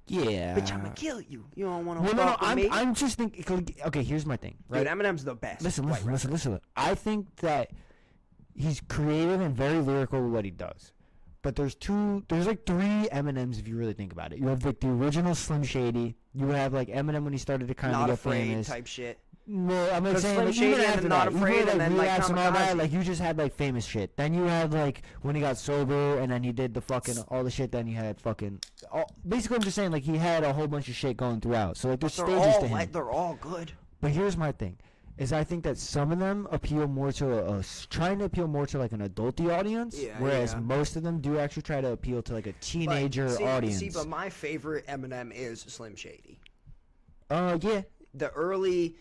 Yeah. Bitch, I'ma kill you. You don't want to Well, no, fuck with me. I'm just thinking. Okay, here's my thing. Right? Dude, Eminem's the best. Listen. I think that he's creative and very lyrical with what he does. But there's like 3 Eminems if you really think about it. You have like the original Slim Shady. You have like Eminem when he started to kind of Not get afraid famous. type shit. No, I'm like 'Cause saying Slim like, Shady even and after Not that, you Afraid had, and like, then, like, Relapse and all that. Kamikaze. Like you just had like famous shit. Then you had like when he got sober and then he did the fucking all the shit. Then you had fucking basically I'm just saying like he had a whole bunch of shit going throughout. So like there's stages to him. They're all good. But here's my thing, is I think that some of them appeal more to trying to appeal more to like an adulty audience, Yeah, whereas yeah. most of them do actually try to appeal to like a teenager audience. See, but my favorite Eminem is Slim Shady. Yeah. The early,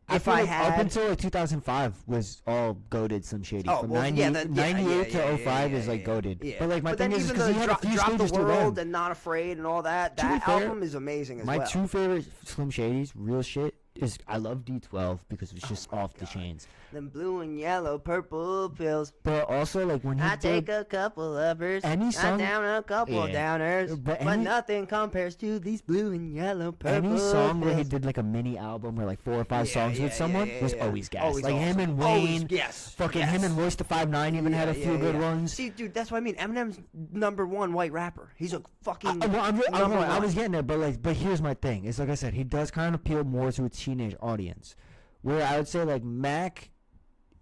I if feel I like had, up until like 2005 was all goated Slim Shady. Oh, From well, 90, yeah, 98 to 05 is like yeah. goated. Yeah. But like my then thing is even because the he had a few Drop stages the to World them. and Not Afraid and all that. To be That fair, album is amazing as My well. 2 favorite Slim Shadys, real shit, is I love D12 because it's just off the chains. Them blue and yellow, purple pills. But also, like, when he I did take a couple uppers, any song, I down a couple downers, but but any- nothing compares to these blue and yellow, purple any song where he pills. did like a mini album or like 4 or 5 Yeah, songs yeah, with someone yeah, was yeah. always gas. Always Like him awesome. and Always, Wayne, yes, fucking yes. him and Royce the 5'9" even had a few good ones. See, dude, that's what I mean. Eminem's #1 white rapper. He's a fucking. I one. was getting there, but here's my thing. It's like I said, he does kind of appeal more to a teenage audience. Where I would say like Mac,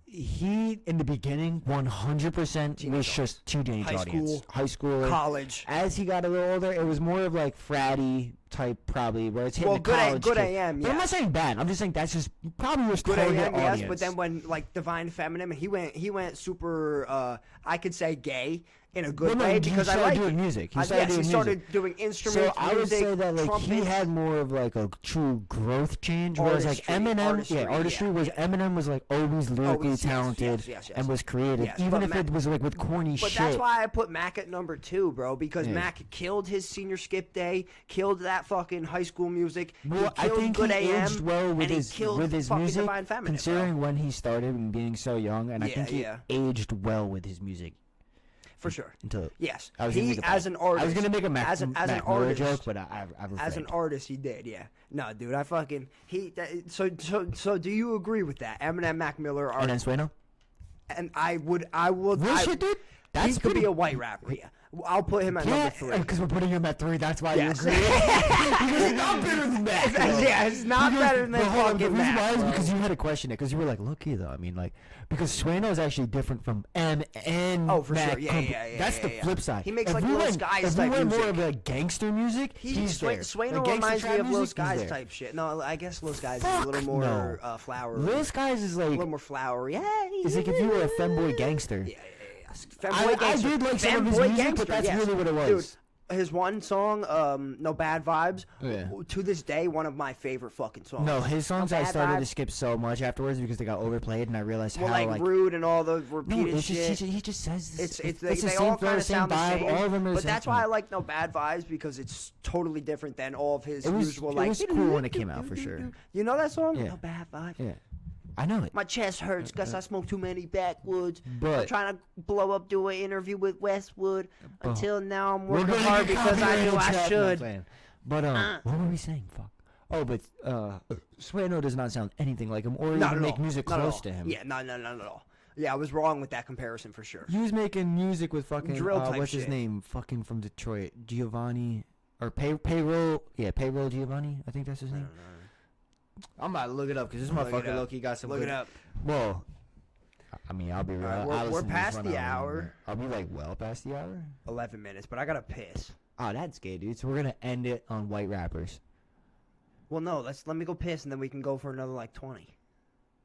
he in the beginning 100% was just teenage High audience, school. high schooler. College. As he got a little older, it was more of like fratty type probably, where it's hitting Well, the good college good kid. AM, But I'm yeah. not saying bad. I'm just saying that's just probably was Good target AM, yes, audience. but then when like Divine Feminine, he went super. I could say gay in a good Well, no, way he because I started like doing it. music. He Yes, started doing he started music. doing So instruments, I would music, say that like trumpets. he had more of like a true growth change, whereas like Artistry, Eminem, artistry, artistry yeah, was yeah. Eminem was like always lyrically yes, talented yes, and was creative, Yes, even but if Mac- it was like with corny But shit. that's why I put Mac at #2, bro, because Yeah. Mac killed his senior skip day, killed that fucking High School Music. Well, he I killed think Good he AM, aged well with and he his killed fucking music, Divine Feminine, considering bro. when he started and being so young, and I Yeah, think he yeah. aged well with his music. For sure. Until Yes, I was gonna he make a as bad- an artist. I was gonna make a Mac, as an Mac Miller artist joke, but I refrained. As an artist, he did, yeah. No, dude, I fucking so do you agree with that? Eminem, Mac Miller are, And then Sueno? and I would, Real shit, dude. That's he could be pretty- a white rapper. Yeah, I'll put him at Yeah, #3. because we're putting him at 3. That's why Yes. you agree. Because he's not better than that. Yeah, it's not better than but hold on, fucking the reason why Mac, is bro. because you had to question it. Because you were like, look here, though. I mean, like, because Sueno is actually different from M and Oh, for Mac sure. Yeah, Company. yeah, That's yeah, the yeah. flip side. He makes If like we Lil went- Skies If we type went more music. of like gangster music, he's there. Swaino Like, gangster reminds me trap of Lil music, he's Skies there. type shit. No, I guess Lil Skies is a Fuck little more no. flowery. Lil Skies is a like, little more flowery. Yeah, it's like if you were a femboy gangster. Yeah. I did like some of his Femboy music, gangster, but that's yes. really what it was. Dude, his one song, No Bad Vibes, Yeah. to this day, one of my favorite fucking songs. No, his songs No I Bad started to Vibes. skip so much afterwards because they got overplayed, and I realized Well, how like Rude and all the no, repeated it's shit. just he just says this. It's the they same all flow, kind of same sound the vibe. same. All of them are the but same that's why I thing. like No Bad Vibes because it's totally different than all of his It was- usual it like. was cool when it came out, for sure. You know that song? Yeah. No Bad Vibes. Yeah, I know it. My chest hurts because I smoke too many backwoods. I'm But trying to blow up, do an interview with Westwood. But- Until now, I'm We're working gonna hard get because I copyrighted knew I track, no, should. man. But what were we saying? Fuck. Oh, but Sueno does not sound anything like him, or Not even at make all. music Not at close all. to him. Yeah, no, at all. Yeah, I was wrong with that comparison for sure. He was making music with fucking Drill type what's his shit. name? Fucking from Detroit, Giovanni or Payroll. Yeah, Payroll Giovanni. I think that's his name. I'm about to look it up because this Look it motherfucker up. low-key got some. Look good, it up. Well, I mean, I'll be real. Alright, I'll we're listen to this past one the out hour. longer. I'll be like well past the hour. 11 minutes, but I gotta piss. Oh, that's gay, dude. So we're gonna end it on white rappers. Well, no, let me go piss and then we can go for another like 20.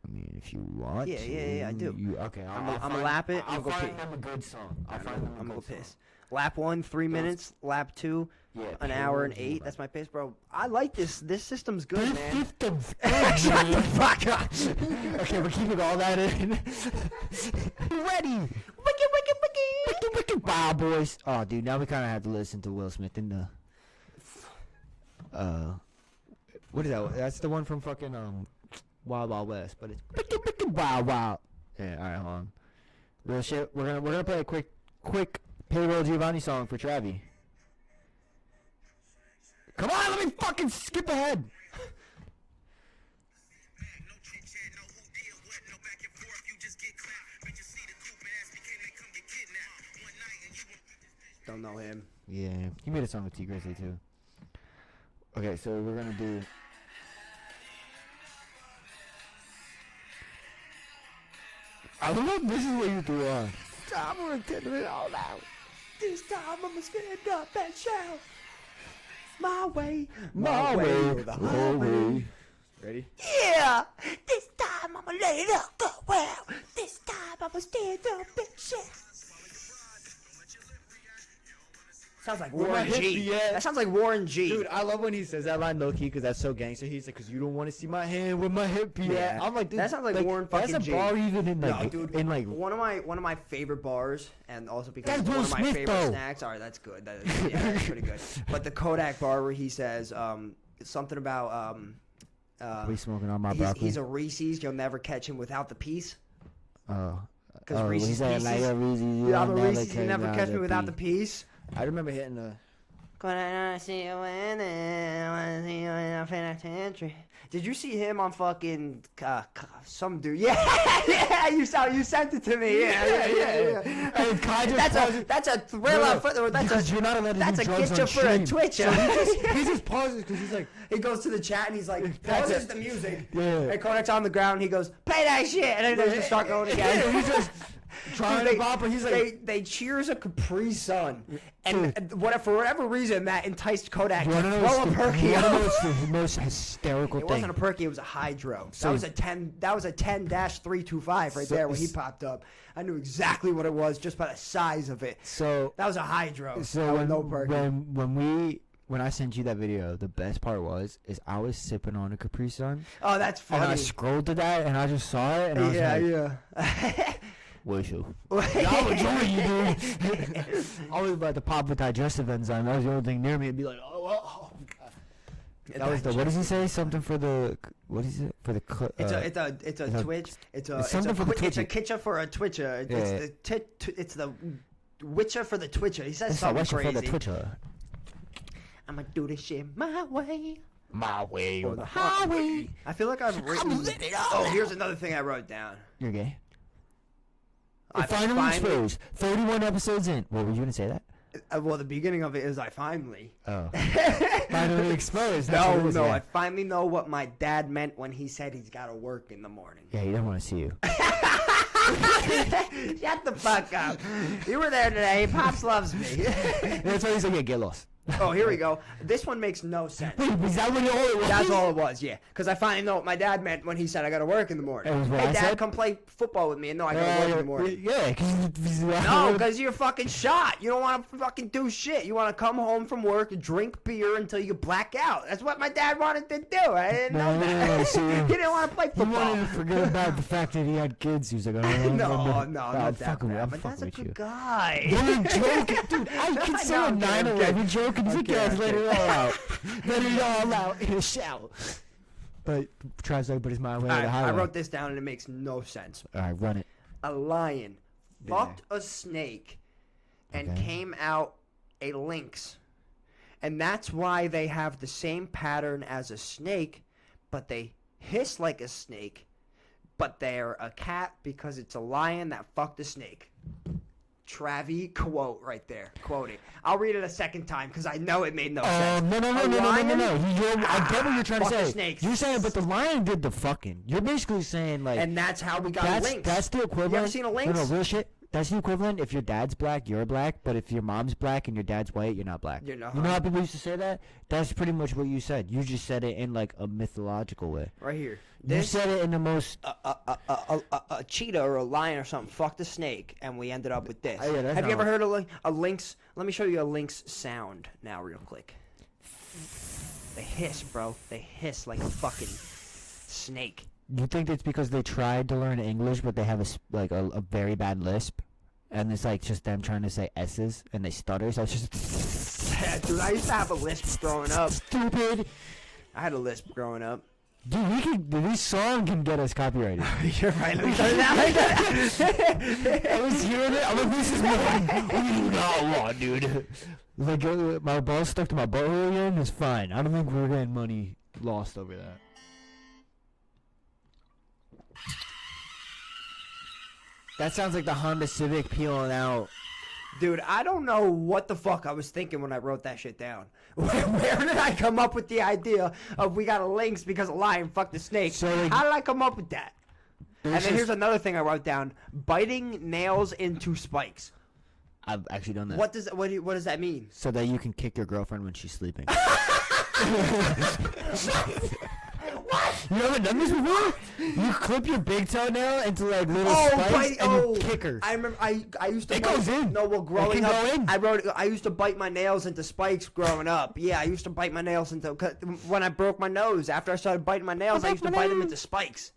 I mean, if you want. Yeah, to, yeah, I do. You, okay, I'ma find- lap it, I'll I'ma go find pee. them a good song. I'll I'm find them a gonna go good song. piss. Lap 1, 3 minutes. Lap 2, Yeah, an hour and 8. That's my piss, bro. I like this. This system's good, This man. system's Shut the good, fuck up. Okay, we're keeping all that in. Ready. Wicked, wow, boys. Oh, dude, now we kind of have to listen to Will Smith in the. What is that? That's the one from fucking Wild Wild West, but it's wicked, wow, wow. Yeah, all right, hold on. Real shit. We're gonna play a quick Payroll Giovanni song for Travi. Come on, let me fucking skip ahead. Don't know him. Yeah, he made a song with T Grizzly too. Okay, so we're gonna do. I love this is what you threw on. I'm gonna get it all out. This time I'm gonna stand up and shout. My way, My way, or the highway. Ready? Yeah, this time I'ma let it all go well. This time I'ma stand up and shout. Sounds like Where my Warren hips G. be at? That sounds like Warren G. Dude, I love when he says that line low key because that's so gangster. He's like, "Cause you don't want to see my hand with my hip be Yeah. at." I'm like, dude, That sounds like Warren fucking That's a G. bar even in like, No, dude. in like. one of my favorite bars, and also because That's it's one Will of my Smith, favorite though. snacks. All right, that's good. That is, yeah, that's pretty good. But the Kodak bar where he says something about We smoking on my broccoli. He's a Reese's. You'll never catch him without the piece. Oh. Because Reese's he said, Pieces. like a Reese's, I'm a Reese's. You never catch me without the piece. I remember hitting the. See you in the penitentiary. Did you see him on fucking some dude? Yeah, you sent it to me. Yeah. That's a thriller. Because you're not allowed to that's do a drugs kitchen on for a stream. Twitcher. So he just pauses because he's like, he goes to the chat and he's like, pauses the music. Yeah. And Kodak's on the ground. He goes, play that shit, and then they just start going again. He's just trying to bop, but he's like, they cheers a Capri Sun, and for whatever reason that enticed Kodak to you wanna know throw a perky. You wanna know what's the most hysterical It thing? wasn't a perky, it was a hydro. So- That was a 10-325 right there when he popped up. I knew exactly what it was just by the size of it. So That was a hydro. So That was when, no perky. when I sent you that video, the best part is I was sipping on a Capri Sun, Oh, that's and I funny. scrolled to that, and I just saw it, and I was like, Yeah. "Wait, you? I'm enjoying you, dude." I was about to pop a digestive enzyme. That was the only thing near me, and be like, "Oh, God." That was the. What does he say? Something for the. What is it for the? It's a twitch. It's something for the It's a twitchy. kitcha for a twitcher. Yeah. It's the witcher for the twitcher. He says It's not something for the crazy. Twitcher. I'ma do this shit my way. My way Or the highway. I feel like I've written. Oh, here's another thing I wrote down. You're gay. I Finally exposed. 31 episodes in. What were you gonna say that? Well, the beginning of it is I finally. Oh. Finally exposed. That's what it is, No. yeah. I finally know what my dad meant when he said he's got to work in the morning. Yeah, he didn't want to see you. Shut the fuck up. You were there today. Pops loves me. That's why he's like, yeah, get lost. Oh, here we go. This one makes no sense. Wait, is that what all it was? That's all it was, yeah. Because I finally know what my dad meant when he said I got to work in the morning. That was what Hey, I Dad, said? come play football with me. And no, I got to work in the morning. Yeah, No, because you're fucking shot. You don't want to fucking do shit. You want to come home from work, drink beer until you black out. That's what my dad wanted to do. I didn't know that. see, He didn't want to play He football. wanted to forget about the fact that he had kids. He was like, oh, No, I'm not that fucking with, bad, I'm but that's fucking a with good you. guy. You're joking, dude. I can say know, a I'm kidding, 9/11 joke, and he's like, Okay, guys, let okay. it all out. Let it all out in a shout. But tries to put his mind way All to the right, highway. I wrote this down and it makes no sense. All right, run it. A lion fucked a snake and Okay. came out a lynx. And that's why they have the same pattern as a snake, but they hiss like a snake, but they're a cat because it's a lion that fucked a snake. Travi quote right there. Quoting. I'll read it a second time because I know it made no sense. No. A lion- I get what you're trying to Fuck the say. snakes. You're saying, but the lion did the fucking. You're basically saying, like, And that's how we got a lynx. that's the equivalent. You ever seen a lynx? No, real shit. That's the equivalent. If your dad's black, you're black. But if your mom's black and your dad's white, you're not black. You're not. You know how people used to say that? That's pretty much what you said. You just said it in like a mythological way. Right here. You This said it in the most. a cheetah or a lion or something fucked a snake, and we ended up with this. Oh, yeah, that's Have you not ever heard of a lynx? Let me show you a lynx sound now, real quick. They hiss, bro. They hiss like a fucking snake. You think it's because they tried to learn English, but they have a very bad lisp, and it's like just them trying to say s's and they stutter. So it's just Yeah, dude, I used to have a lisp growing up. stupid. I had a lisp growing up. Dude, this song can get us copyrighted. You're right. Let me turn it down. I was hearing it. I'm like, this is not law, dude. Like, my ball stuck to my butthole again. It's fine. I don't think we're getting money lost over that. That sounds like the Honda Civic peeling out. Dude, I don't know what the fuck I was thinking when I wrote that shit down. Where did I come up with the idea of we got a lynx because a lion fucked a snake? So, like, how did I come up with that? And There's then here's just- another thing I wrote down: biting nails into spikes. I've actually done that. What does that mean? So that you can kick your girlfriend when she's sleeping. What? You haven't done this before? You clip your big toenail into like little spikes and you kick her. I remember I used to. It goes in. No, well, growing can up, go in. I used to bite my nails into spikes growing up. Yeah, I used to bite my nails into. 'Cause when I broke my nose, after I started biting my nails, I used to bite them into spikes.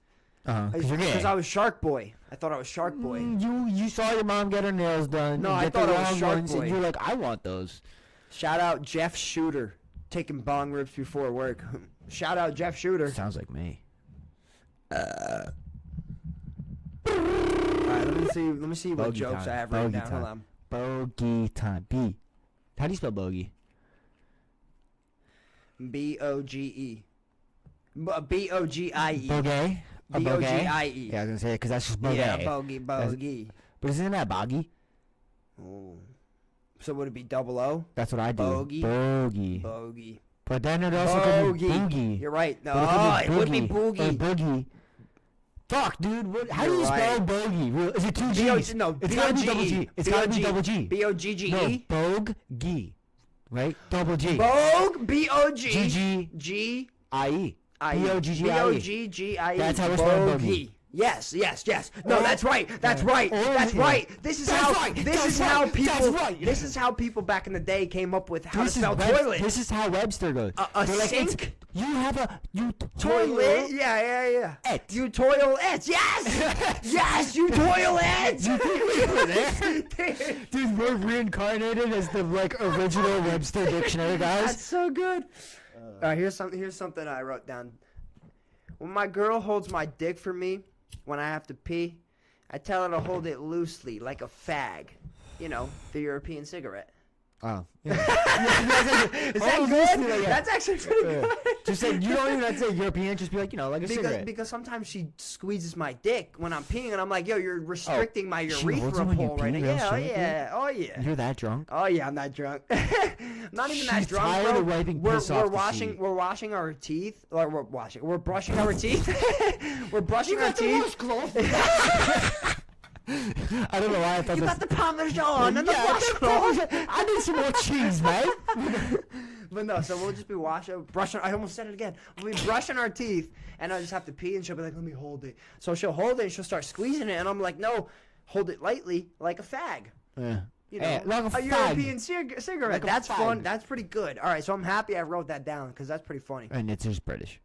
Because you're gay. Because I was Shark Boy. I thought I was Shark Boy. You saw your mom get her nails done. No, and I get thought the it was long Shark ones, Boy. And you're like, I want those. Shout out Jeff Shooter, taking bong rips before work. Shout out Jeff Shooter. Sounds like me. All right, let me see what Bogey jokes time. I have written Bogey down. Hold time. on. Bogey time. B. How do you spell bogey? B-O-G-E. B-O-G-I-E. Bogey? A bogey? B-O-G-I-E. Yeah, I was gonna say it because that's just bogey. Yeah, bogey. But isn't that boggy? Oh. So would it be double O? That's what I do. Bogey. Bogey. Bogey. But then it also could be Bogey. boogie. You're right. No, But it would be boogie or boogie. boogie. Fuck, dude. What? How do You're you spell right. bogey? Is it two B-O- G's? no, It's gotta be double B-O-G-E. G. It's gotta be double G. No, B-O-G-G-E. bogey. Right? Double G. Bogue. B-O-G. G-G. G. I-E. I-E. B-O-G-G-I-E. B-O-G-G-I-E. That's how we spell bogey. Bogey. Yes. No, Or- that's right. That's Yeah. right. Or- That's yeah. right. This is That's how. right. This That's is right. how That's people. right. This is how people back in the day came up with how to spell Web- toilet. This is how Webster goes. A They're like, it's- sink? You have a Toilet. Yeah. Et. You toilet. Yes. Yes. You toilet. You think we were there? Dude, we're reincarnated as the like original Webster dictionary That's guys. so good. All right, here's something I wrote down. When my girl holds my dick for me, when I have to pee, I tell her to hold it loosely, like a fag. You know, the European cigarette. Oh. Is that good? That's actually pretty good. Just say you don't even have to say European. Just be like like a cigarette. Because sometimes she squeezes my dick when I'm peeing, and I'm like, yo, you're restricting my she holds urethra it when you pull pee right now. real Yeah, straight, oh yeah. You're that drunk? Oh yeah, I'm not drunk. I'm not even that She's drunk, tired bro. of wiping piss off the seat. We're washing our teeth. Or we're brushing our teeth. We're brushing our teeth. I don't know why I thought You this. got the Parmesan and the Yeah, washcloth. I need some more cheese, mate. But no, so we'll just be brushing. I almost said it again. We'll be brushing our teeth, and I just have to pee, and she'll be like, "Let me hold it." So she'll hold it, and she'll start squeezing it, and I'm like, "No, hold it lightly, like a fag." Yeah. You know, Hey, like a fag. European cigarette. Like a That's fag. fun. That's pretty good. All right, so I'm happy I wrote that down because that's pretty funny. And it's just British.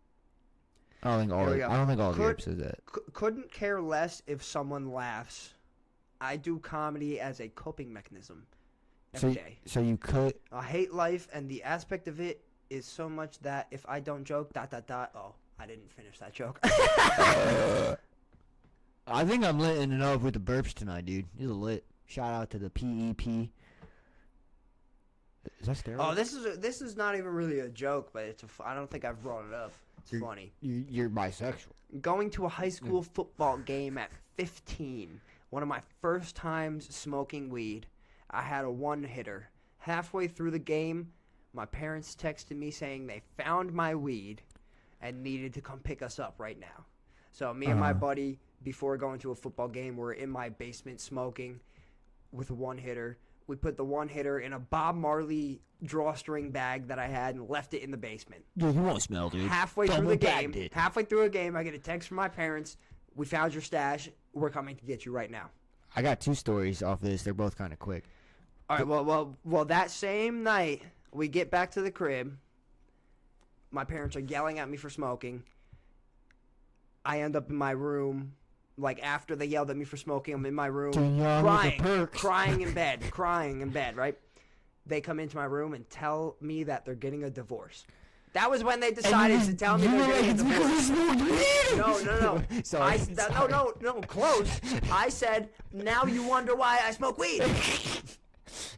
I don't think all. Here we I go. don't think all of Europe says that. Couldn't care less if someone laughs. I do comedy as a coping mechanism every day. So you could. I hate life, and the aspect of it is so much that if I don't joke, ... Oh, I didn't finish that joke. I think I'm lit enough with the burps tonight, dude. You're lit. Shout out to the PEP. Is that steroid? Oh, this is not even really a joke, but I don't think I've brought it up. It's funny. You're bisexual. Going to a high school football game at 15. One of my first times smoking weed. I had a one-hitter. Halfway through the game, my parents texted me saying they found my weed and needed to come pick us up right now. So me and my buddy, before going to a football game, were in my basement smoking with a one-hitter. We put the one-hitter in a Bob Marley drawstring bag that I had and left it in the basement. Yeah, you won't smell, dude. Halfway through the game, Double-bagged it. I get a text from my parents. We found your stash. We're coming to get you right now. I got two stories off this. They're both kind of quick. All right. Well. That same night, we get back to the crib. My parents are yelling at me for smoking. I end up in my room. Like after they yelled at me for smoking, I'm in my room Too young with the perks. crying in bed. Right? They come into my room and tell me that they're getting a divorce. That was when they decided to tell me you they're were getting a like, divorce. "It's because we smoked weed." No. Sorry. No, close. I said, now you wonder why I smoke weed.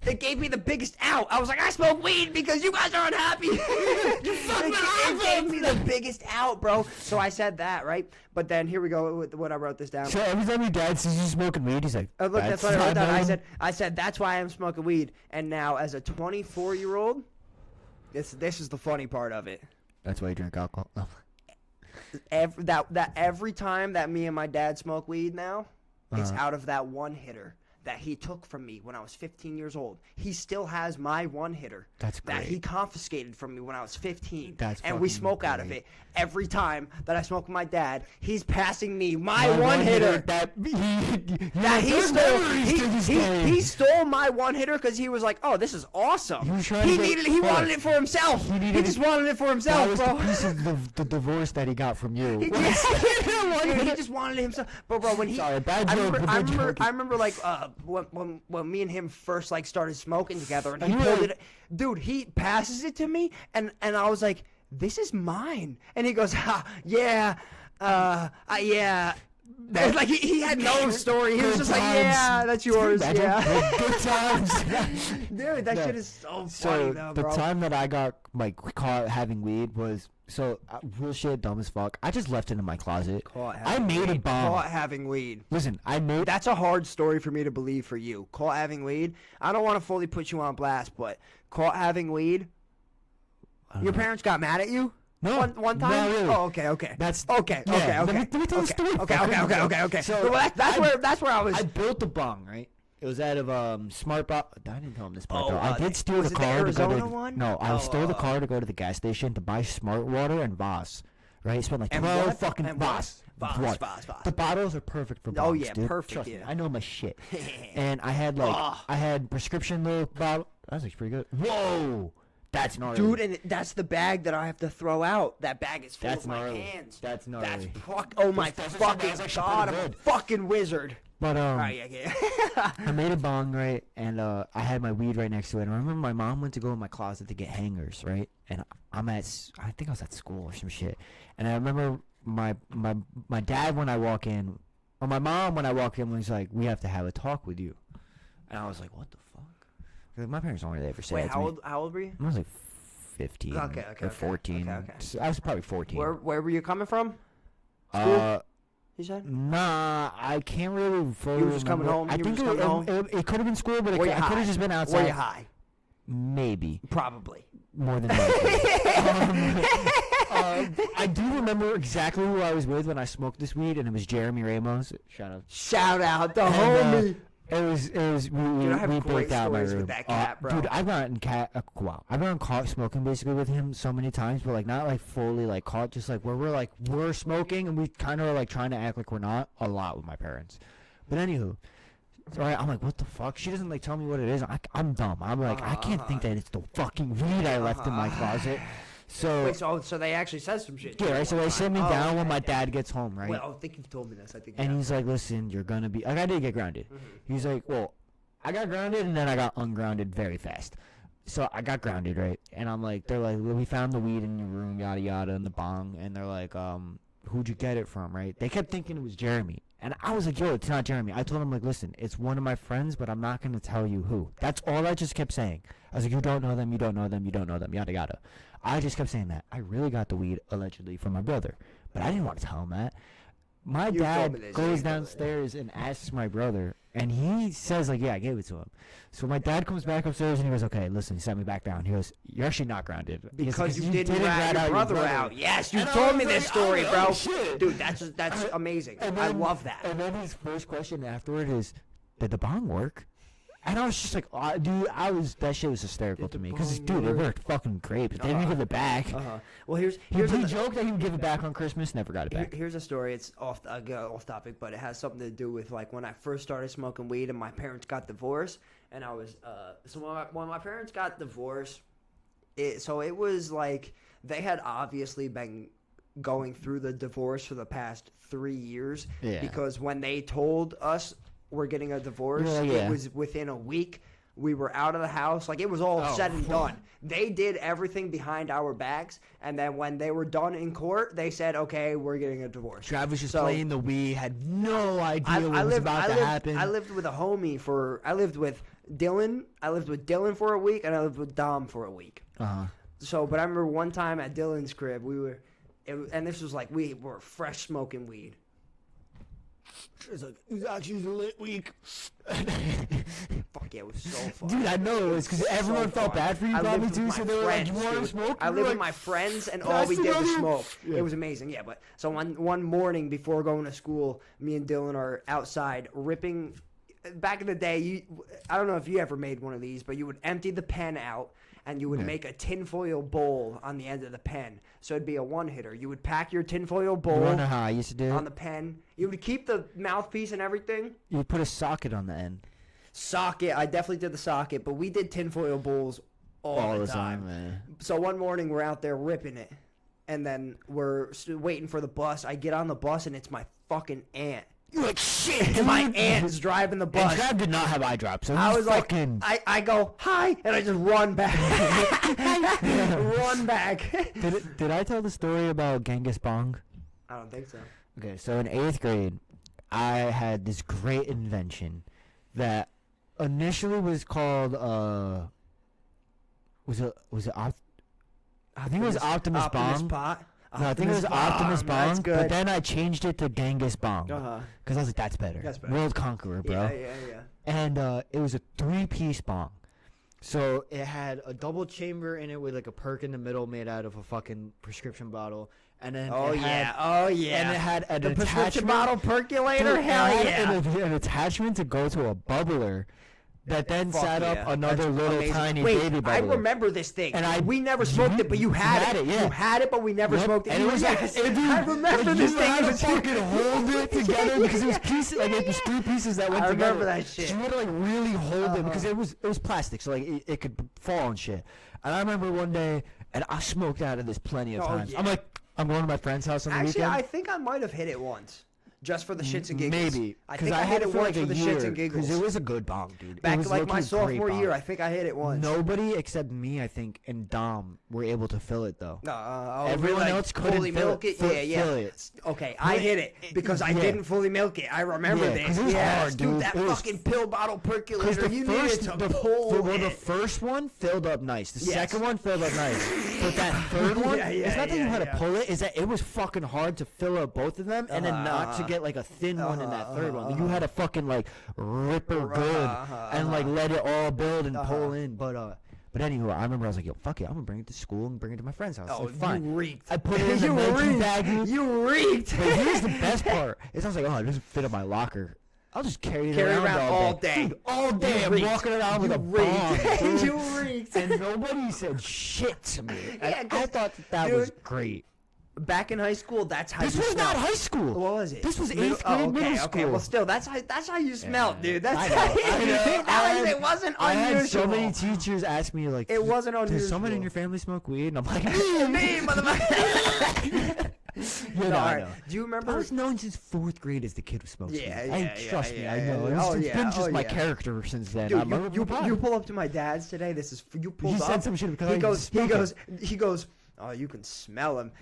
They gave me the biggest out. I was like, I smoke weed because you guys are unhappy. It gave me the biggest out, bro. So I said that, right? But then here we go with what I wrote this down. So every time your dad sees you smoking weed, he's like, Oh, look, that's what I wrote not down. known." I said that's why I'm smoking weed. And now as a 24-year-old, this is the funny part of it. That's why you drink alcohol. Oh. Every time that me and my dad smoke weed now, it's out of that one hitter that he took from me when I was 15 years old. He still has my one hitter. That's that great. he confiscated from me when I was 15. That's and we fucking smoke out of great. it. Every time that I smoke with my dad, he's passing me my one hitter. That He stole my one hitter because he was like, "Oh, this is awesome." He was trying to get- He wanted it for himself. He just wanted it for That himself, was bro. the piece of the divorce that he got from you. Dude, he just wanted it himself. But bro, when he, Sorry, bad joke, but no joke. I remember like when me and him first like started smoking together, and he And you pulled were- it. Dude, he passes it to me, and I was like, this is mine. And he goes, yeah, yeah. Like he had no story. He was just like, yeah, that's yours. Yeah. Good times. Dude, that shit is so funny though, bro. The time that I got caught having weed was real shit, dumb as fuck. I just left it in my closet. I made a bomb. Caught having weed. Listen, That's a hard story for me to believe for you. Caught having weed. I don't want to fully put you on blast, but caught having weed. Your parents got mad at you? No, one time. No, really. Oh, okay. That's okay. Let me tell the story. Okay. So well, that's where I was. I built the bong, right? It was out of Smart Bot. I didn't tell him this part though. I did steal was the it car the to go Arizona to. one? No, I stole the car to go to the gas station to buy Smart Water and Voss. Right? Spent like And 12 what? fucking And Voss. Voss. Water. Voss. The bottles are perfect for bongs, Oh yeah, dude. perfect. Trust me, Yeah. I know my shit. And I had I had prescription little bottle. That looks pretty good. Whoa. That's gnarly. Dude, and that's the bag that I have to throw out. That bag is full of my gnarly. hands. That's gnarly. Oh my That's fucking actually god, pretty I'm a good. fucking wizard. But Alright, yeah. I made a bong, right, and I had my weed right next to it. And I remember my mom went to go in my closet to get hangers, right, and I think I was at school or some shit. And I remember my dad when I walk in, or my mom when I walk in was like, "We have to have a talk with you," and I was like, "What the fuck?" Like, my parents don't really ever say Wait, that to me. how old were you? I was like 15 or 14. Okay. So I was probably 14. Where were you coming from? School? You said? Nah, I can't really fully You were just coming remember. home? I You were think just coming home? it could have been school, but Were you I could high? have just been outside. Were you high? Maybe. Probably. More than likely. I do remember exactly who I was with when I smoked this weed, and it was Jeremy Ramos. Shout out the And, homie. It was Dude, I have we great broke out my stories room. with that cat, bro. Dude, I've gotten I've gotten caught smoking basically with him so many times, but like not like fully like caught, just like where we're smoking and we kind of are like trying to act like we're not a lot with my parents. But anywho, so I'm like, what the fuck? She doesn't like tell me what it is. I'm dumb. I'm like, I can't think that it's the fucking weed I left in my closet. So Wait, so they actually said some shit. yeah, right. So they sit me Oh, down when okay. my dad gets home, right? Well, I think you've told me this. I think. And he's like, listen, you're gonna be like, I did get grounded. He's like, well, I got grounded and then I got ungrounded very fast. So I got grounded, right? And I'm like, they're like, well, we found the weed in your room, yada yada, and the bong. And they're like, who'd you get it from, right? They kept thinking it was Jeremy. And I was like, yo, it's not Jeremy. I told him, like, listen, it's one of my friends, but I'm not gonna tell you who. That's all I just kept saying. I was like, you don't know them, you don't know them, you don't know them, yada yada. I just kept saying that. I really got the weed allegedly from my brother, but I didn't want to tell him that. My You told me dad this, goes yeah. downstairs and asks my brother, and he says, like, yeah, I gave it to him. So my dad comes back upstairs and he goes, okay, listen, he sat me back down. He goes, you're actually not grounded. He goes, Because you didn't rat your brother out. Yes, you And I told was me this like, story, oh, bro. shit. Dude, that's amazing. And I then- love that. And then his first question afterward is, did the bong work? And I was just like, dude, that shit was hysterical to me. Because, dude, it worked fucking great, but they didn't give it back. Well, here's He joked that he would give it back on Christmas, never got it back. Here's a story. It's off topic, but it has something to do with like when I first started smoking weed and my parents got divorced, and I was so when my parents got divorced, it was like they had obviously been going through the divorce for the past 3 years. Yeah. Because when they told us we're getting a divorce, Yeah. it was within a week. We were out of the house. Like, it was all Oh, said and done. They did everything behind our backs. And then when they were done in court, they said, okay, we're getting a divorce. Travis just So- playing the Wii, had no idea what was about to happen. I lived with a homie I lived with Dylan. I lived with Dylan for a week, and I lived with Dom for a week. Uh-huh. So, but I remember one time at Dylan's crib, and this was like, we were fresh smoking weed. It's like, it's actually a lit week. Fuck yeah, it was so fun. Dude, I know it was because everyone felt bad for you, I probably lived too. with So my they were like, "You friends, want to dude. smoke?" I You were lived with like, my friends, and all "Pass we did was another-" smoke. Yeah. It was amazing, yeah. But so one morning before going to school, me and Dylan are outside ripping. Back in the day, I don't know if you ever made one of these, but you would empty the pen out, and you would make a tinfoil bowl on the end of the pen. So it'd be a one-hitter. You would pack your tinfoil bowl You wanna know how I used to do on it? the pen. You would keep the mouthpiece and everything. You put a socket on the end. Socket. I definitely did the socket, but we did tinfoil bowls all the time. man. So one morning we're out there ripping it, and then we're waiting for the bus. I get on the bus, and it's my fucking aunt. You're like, shit, And my dude. aunt's driving the And bus. Trav did not have eye drops, so I he's was like, fucking... I go, hi, and I just run back. Run back. Did I tell the story about Genghis Bong? I don't think so. Okay, so in 8th grade, I had this great invention that initially was called, was it I think it was Optimus Bong. Pot. No, I think it was Optimus That's Bong, good. but then I changed it to Genghis Bong. Uh-huh. Because I was like, that's better. That's better. World Conqueror, bro. Yeah. And it was a 3-piece bong. So it had a double chamber in it with like a perk in the middle made out of a fucking prescription bottle. And then Oh it had, yeah. Oh yeah. And it had an the prescription attachment. bottle percolator. Dude, Hell it yeah. had an attachment to go to a bubbler that then Fuck set up yeah. another That's little amazing. tiny Wait, baby I bubbler. remember this thing. And we never smoked it, but you had it. yeah. You had it, but we never Yep. smoked it. And it was like, Yes. dude, I remember like, this you thing. had It to was fucking hold it together because it was pieces, like it was 3 pieces that went I together. remember that shit. So you had to like really hold it because it was plastic, so like it could fall and shit. And I remember one day, and I smoked out of this plenty of Oh, times. yeah. I'm like, I'm going to my friend's house on the Actually, weekend. I think I might have hit it once, just for the shits and giggles. Maybe I because think I had hit it for once like for a the year, shits and giggles. because it was a good bong, dude. It Back was like my low-key great sophomore bong. year, I think I hit it once. Nobody except me, I think, and Dom were able to fill it though. Everyone like, else couldn't fully fill milk it. it. Yeah. Fill it. Okay, I hit it because I yeah. didn't fully milk it. I remember Yeah, this. 'cause it was Yes, hard, dude. That It was- fucking pill bottle Because percolator. the You first, needed to pull the it. first one filled up nice. The Yes. second one filled up nice. But that third one, Yeah, it's not that you yeah, had to yeah. pull it. It's that it was fucking hard to fill up both of them, and then not to get like a thin one in that third one. You had to fucking like rip her good and like let it all build and pull in. But anyway, I remember I was like, yo, fuck it, I'm gonna bring it to school and bring it to my friend's house. Oh, Like, fine. you reeked. I put it in the You Nike reeked. baggie. You reeked. But here's the best part. Is I was like, oh, it doesn't fit in my locker. I'll just carry it Carry around, around all day. Dude, all day. You I'm reeked. walking around with You a bomb. reeked. dude. You reeked. And nobody said shit to me. Yeah, I 'cause, thought that was dude, great. Back in high school, that's how This you was smelled. not high school. What was it? This was 8th Middle- grade, middle school. Okay, well, still, that's how you smelled, dude. That's I how know, you, I know. that was, I it wasn't I had unusual. so many teachers ask me like, It wasn't does someone in unusual. your family smoke weed? And I'm like, Me, motherfucker. You know, No, I alright. know. Do you I remember? was known since 4th grade as the kid who smokes Yeah, weed. yeah, Trust yeah, me, yeah, I yeah, know. yeah. It's, Oh, it's yeah, been just oh, my yeah. character since then. Dude, I'm you pull up to my dad's today. This is you pulled He up. said some shit because I he goes. Oh, you can smell him.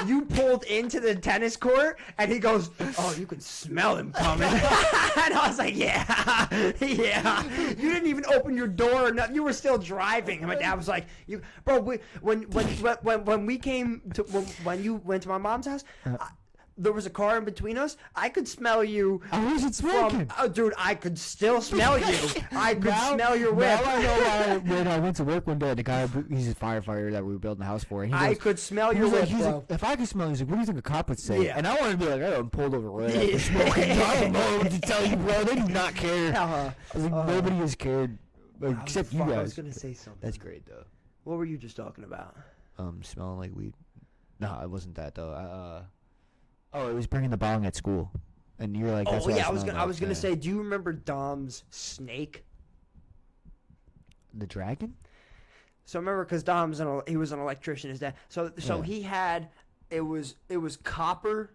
You pulled into the tennis court, and he goes, "Oh, you can smell him coming." And I was like, "Yeah, yeah." You didn't even open your door or nothing. You were still driving. And my dad was like, "You, bro, when we came to when you went to my mom's house." There was a car in between us. I could smell you. I wasn't smoking. Oh, dude, I could still smell you. I could smell your whip. Now I know why when I went to work one day, the guy, he's a firefighter that we were building a house for. And he I goes, could smell he your was like, whip, he's bro. like, if I could smell, he's like, what do you think a cop would say? Yeah. And I wanted to be like, I got pulled over right Yeah. after smoking. I don't know what to tell you, bro. They do not care. Uh-huh. I was like, nobody has cared, except you Fuck, guys. I was gonna say something. That's great though. What were you just talking about? Smelling like weed. No, it wasn't that though. Oh, it was bringing the bong at school, and you're like, that's Oh what yeah, I smelled was like. gonna Yeah. say, do you remember Dom's snake? The dragon. So remember, because Dom's he was an electrician, his dad. So Yeah. he had it was copper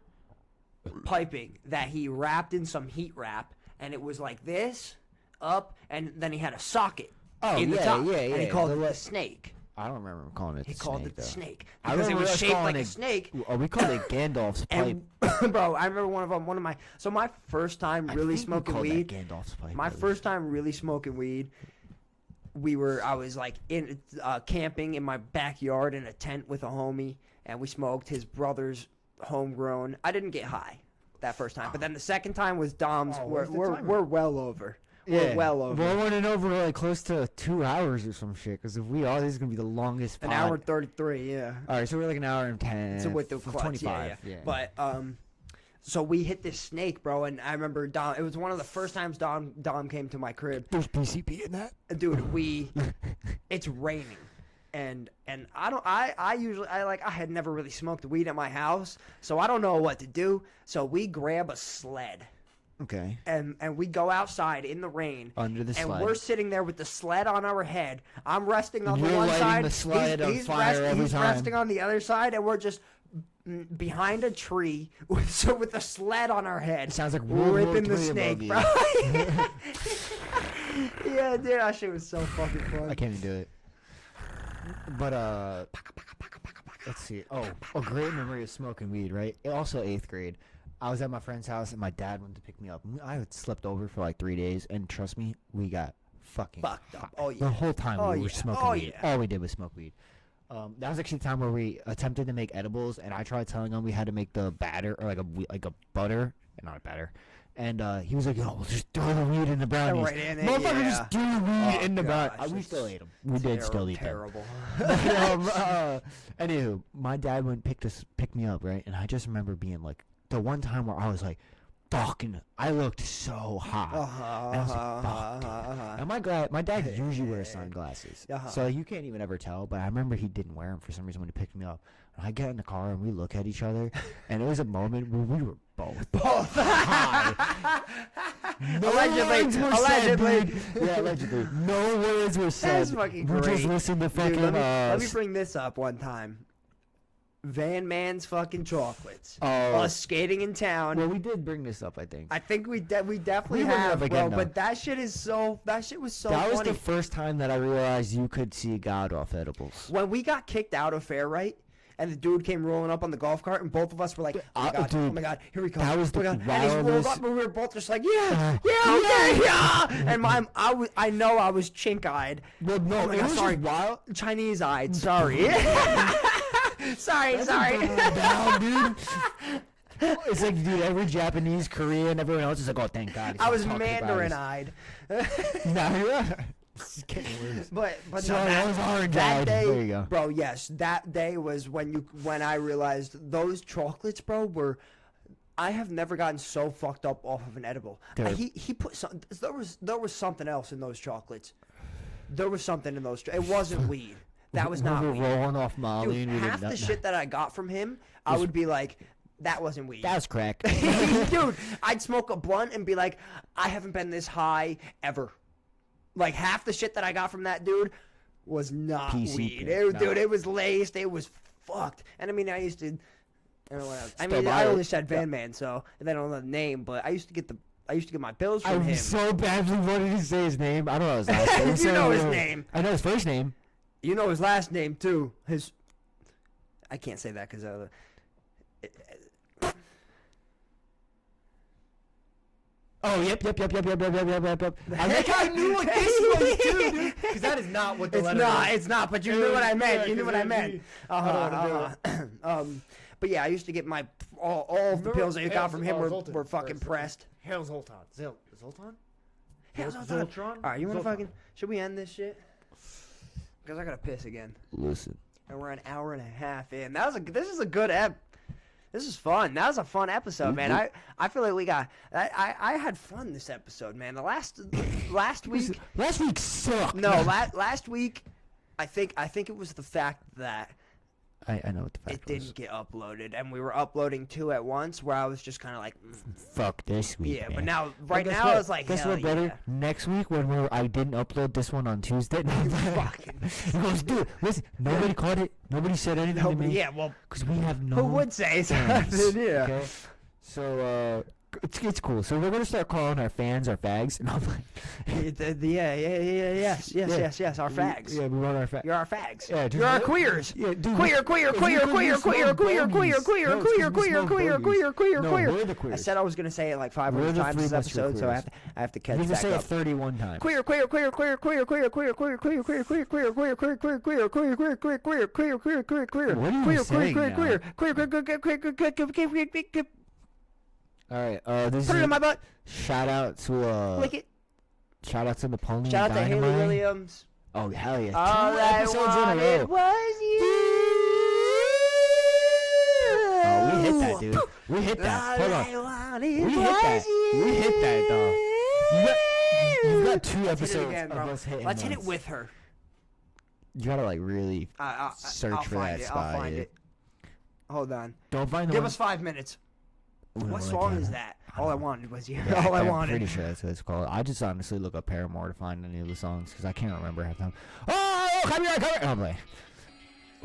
piping that he wrapped in some heat wrap, and it was like this up, and then he had a socket in the top, and he called it the snake. I don't remember him calling it. He the called snake, it the though. snake I because it remember was us shaped calling like a it- snake. Oh, we called it Gandalf's pipe. And bro, I remember one of my my first time I really think we smoking called that weed. Gandalf's pipe. My at least. first time really smoking weed. I was like in camping in my backyard in a tent with a homie, and we smoked his brother's homegrown. I didn't get high that first time, but then the second time was Dom's. Oh, we're what's the we're, timer? we're well over. We're well over. We're running over like close to 2 hours or some shit. Because if we are, this is gonna be the longest. An pod. hour 33, yeah. All right, so we're like an hour and 10. So with the clutch, 25. yeah. But so we hit this snake, bro, and I remember Dom. It was one of the first times Dom came to my crib. There's PCP in that. Dude, it's raining, and I usually I had never really smoked weed at my house, so I don't know what to do. So we grab a sled, Okay. and we go outside in the rain. Under the And sled. we're sitting there with the sled on our head. I'm resting on You're the one lighting side. the sled on fire every he's time. resting on the other side, and we're just behind a tree with a sled on our head. It sounds like World War ripping the III snake, above bro. Yeah, dude, that shit was so fucking fun. I can't even do it. But let's see. Oh, a great memory of smoking weed, right? Also 8th grade. I was at my friend's house and my dad went to pick me up. I had slept over for like 3 days, and trust me, we got fucking Fucked up. Oh, yeah. The whole time Oh, we were yeah. smoking Oh, weed. yeah. All we did was smoke weed. That was actually the time where we attempted to make edibles, and I tried telling him we had to make the batter or like a butter, not a batter. And he was like, "Yo, we'll just throw the weed in the brownies." Right in it, Motherfucker, yeah. just threw the weed in the gosh, brownies. We it's still ate them. We did still eat them. Terrible. Anywho, my dad went and pick me up, right? And I just remember being like, the one time where I was like, fucking, I looked so hot. And I was like, fuck, dude. And my dad usually wears sunglasses. So you can't even ever tell, but I remember he didn't wear them for some reason when he picked me up. And I get in the car and we look at each other, and it was a moment where we were both high. No words were said, dude. Yeah, allegedly. No words were said. That's fucking We great. just listened to fucking. Dude, let me bring this up one time. Van Man's fucking chocolates. Us skating in town. Well, we did bring this up, I think. I think we definitely We bring it have, up again, bro. though. But that shit was so That was funny. the first time that I realized you could see God off edibles. When we got kicked out of Fair Right, and the dude came rolling up on the golf cart, and both of us were like, "Oh my god, dude, oh my god, here he comes!" that was oh my the god. And he's rolled wildest- up, and we were both just like, "Yeah, okay, yeah." And I know I was chink-eyed. Well, no, Oh my it God, was sorry, just wild. Chinese-eyed. Sorry. sorry. Down, dude. It's like, dude, every Japanese, Korean, everyone else is like, oh, thank God. he's I not was talking about his-" Mandarin-eyed. No, yeah. It's getting worse. But So no, that was orange that eyed. day, There you go. bro. Yes, that day was when I realized those chocolates, bro, were. I have never gotten so fucked up off of an edible. Dude. He put some. There was something else in those chocolates. There was something in those. It wasn't weed. That was not We were weed. rolling off Molly. Dude, and we half did the shit that I got from him, I would be like, that wasn't weed. That was crack. Dude, I'd smoke a blunt and be like, I haven't been this high ever. Like, half the shit that I got from that dude was not PCP. weed. No. Dude, it was laced. It was fucked. And I mean, I used to. I don't know what else. I Still mean, buy I it. only said Van Man, so and I don't know the name, but I used to get my bills from I him. so badly wanted to say his name. I don't know his last name. You So, know his name. I know his first name. You know his last name too. I can't say that because Oh, yep. I think I knew what this was too, dude. Because that is not what the it's letter not. is. It's not. But you knew what I meant. Yeah, You knew 'cause what I it'd meant. be- I don't wanna But yeah, I used to get my all of the Remember pills that you got Hales- from him oh, were Zoltan. fucking Or pressed. Hales Zoltan. Zoltan? Hales Zol- Zoltan. Zoltron? All right, you want to Zoltan. fucking? Should we end this shit? Because I gotta piss again, Listen. and we're an hour and a half in. This is a good ep. This is fun. That was a fun episode, man. I feel like we got. I had fun this episode, man. The last week. Last week sucked. No, last week. I think it was the fact that I know what the fact it didn't get uploaded, and we were uploading two at once. Where I was just kind of like, Fuck this week. yeah. man. But now, But right guess now, what? it's like, guess hell what, brother? yeah. Next week when I didn't upload this one on Tuesday. fucking- He goes, dude, listen. Nobody caught it. Nobody said anything to me. Yeah, well, Because we have no. who would say fans, something? Yeah. Okay? So it's cool. So we're gonna start calling our fans our fags, and I'm like, Yes. Our fags. Yeah, we want our fags. You're our fags. Yeah, You're our queers. Yeah, dude, Queer. No, we're the queers. I said I was gonna say it like 500 We're the times three this muscular episode, so queers. I have to catch You can back say it up. 31 times. Queer. What do you saying now? All right. This Put it is in my butt. shout out to Lick it. shout out to Napoleon Shout out to Haley Dynamite. Williams. Oh hell yeah! All 2 I episodes in a wanted row. was you. Oh, we hit that, dude. We hit that. Hold on. on. We hit that. We hit that, dog. You've got 2 Let's hit it episodes again, of bro. us hitting Let's hit it once. with her. You gotta like really search I'll for find that it. spot. I'll find yeah. it. Hold on. Don't find the Give one- us 5 minutes. Ooh, What no, song can't. is that? All I wanted was you. Yeah, All I I'm wanted. pretty sure that's what it's called. I just honestly look up Paramore to find any of the songs because I can't remember half the time. Oh, copyright! I'm like,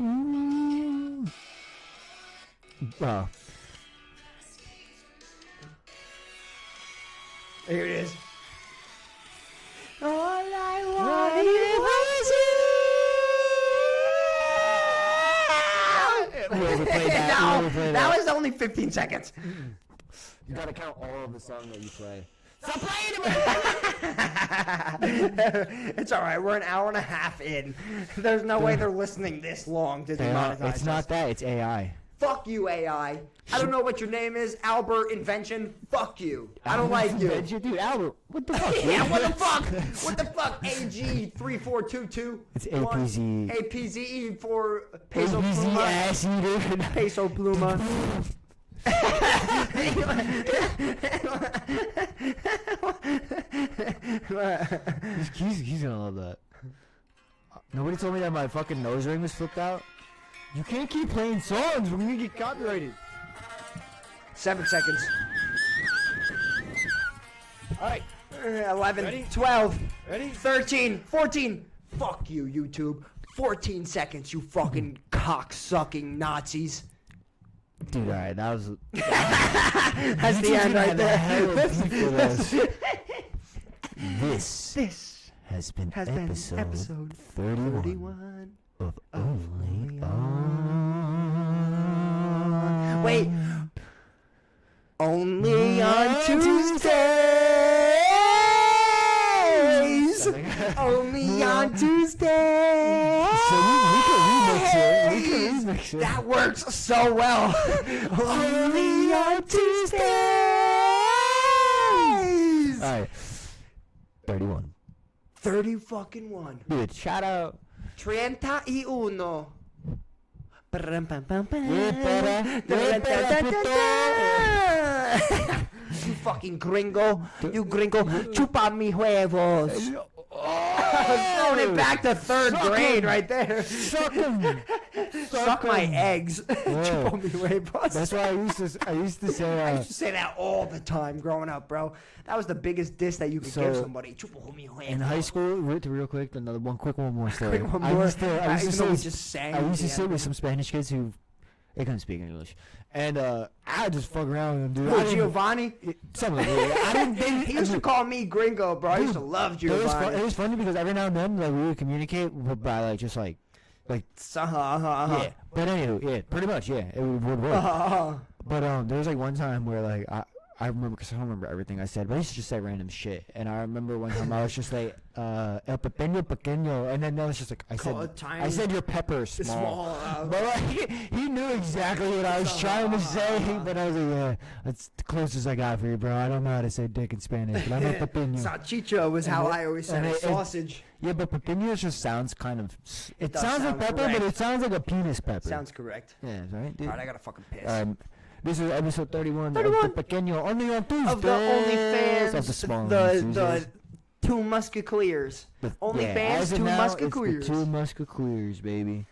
ooh. Oh. Here it is. All I wanted was you. We overplayed that. No, We overplayed that was only 15 seconds. You gotta count all of the songs that you play. Stop playing it! It's alright, we're an hour and a half in. There's no way they're listening this long to demonetize us. It's not that. It's AI. Fuck you, AI. I don't know what your name is, Albert Invention. Fuck you. I don't like you. Dude, Albert, what the fuck? Yeah, what the fuck? What the fuck? AG3422. It's APZ. APZE for Peso APZ Pluma. ass eater. Peso Pluma. He's gonna love that. Nobody told me that my fucking nose ring was flipped out. You can't keep playing songs. We're gonna get copyrighted. 7 seconds. Alright. 11, Ready? 12, Ready? 13, 14. Fuck you, YouTube. 14 seconds, you fucking cock-sucking Nazis. Dude, alright, that was. That's the end right there. This has been episode 31 31. of Only On. Wait. Only on Tuesdays. Only on Tuesdays. So we can remix it. We can remix it. That works so well. Only on Tuesdays. Alright. 31. 30 fucking 1. Dude, shout out. 31. You fucking gringo. You gringo. Chupa mi huevos. Throwing it back to third grade right there. Suck 'em. Suck my eggs. Yeah. Chupa mi huevos. That's why I used to say. I used to say that all the time growing up, bro. That was the biggest diss that you could give So, somebody. Chupa mi huevos. in high school, real quick, one more story. Quick one I more. used to Even though we sit- just sang I used to the sit end. with some Spanish kids who they couldn't speak English, and I just fuck around with them, dude. I Who, didn't- Giovanni? Something like that. I didn't. He used to call me gringo, bro. I used to love It was, Giovanni. it was funny because every now and then, like, we would communicate by like just like yeah. But anyway, yeah, pretty much, yeah, it would work. But there was like one time where like I remember, because I don't remember everything I said, but I used to just say random shit. And I remember one time I was just like el pequeño, and then that was just like I said your pepper is small. But like, he knew exactly what I was trying to say. But I was like, yeah, that's the closest I got for you, bro. I don't know how to say dick in Spanish, but I'm a pequeño. Salchicha was how I always said and it. Sausage. Yeah, but pequeño just sounds kind of. It does sounds like sound pepper, correct. but it sounds like a penis pepper. Sounds correct. Yeah, right, dude. Alright, I gotta fucking piss. This is episode 31, 31 of the Pequeño, only on Tuesdays. Of the OnlyFans, Of the small the Two Musketeers. as OnlyFans, of Two now, Musketeers. It's the Two Musketeers, baby.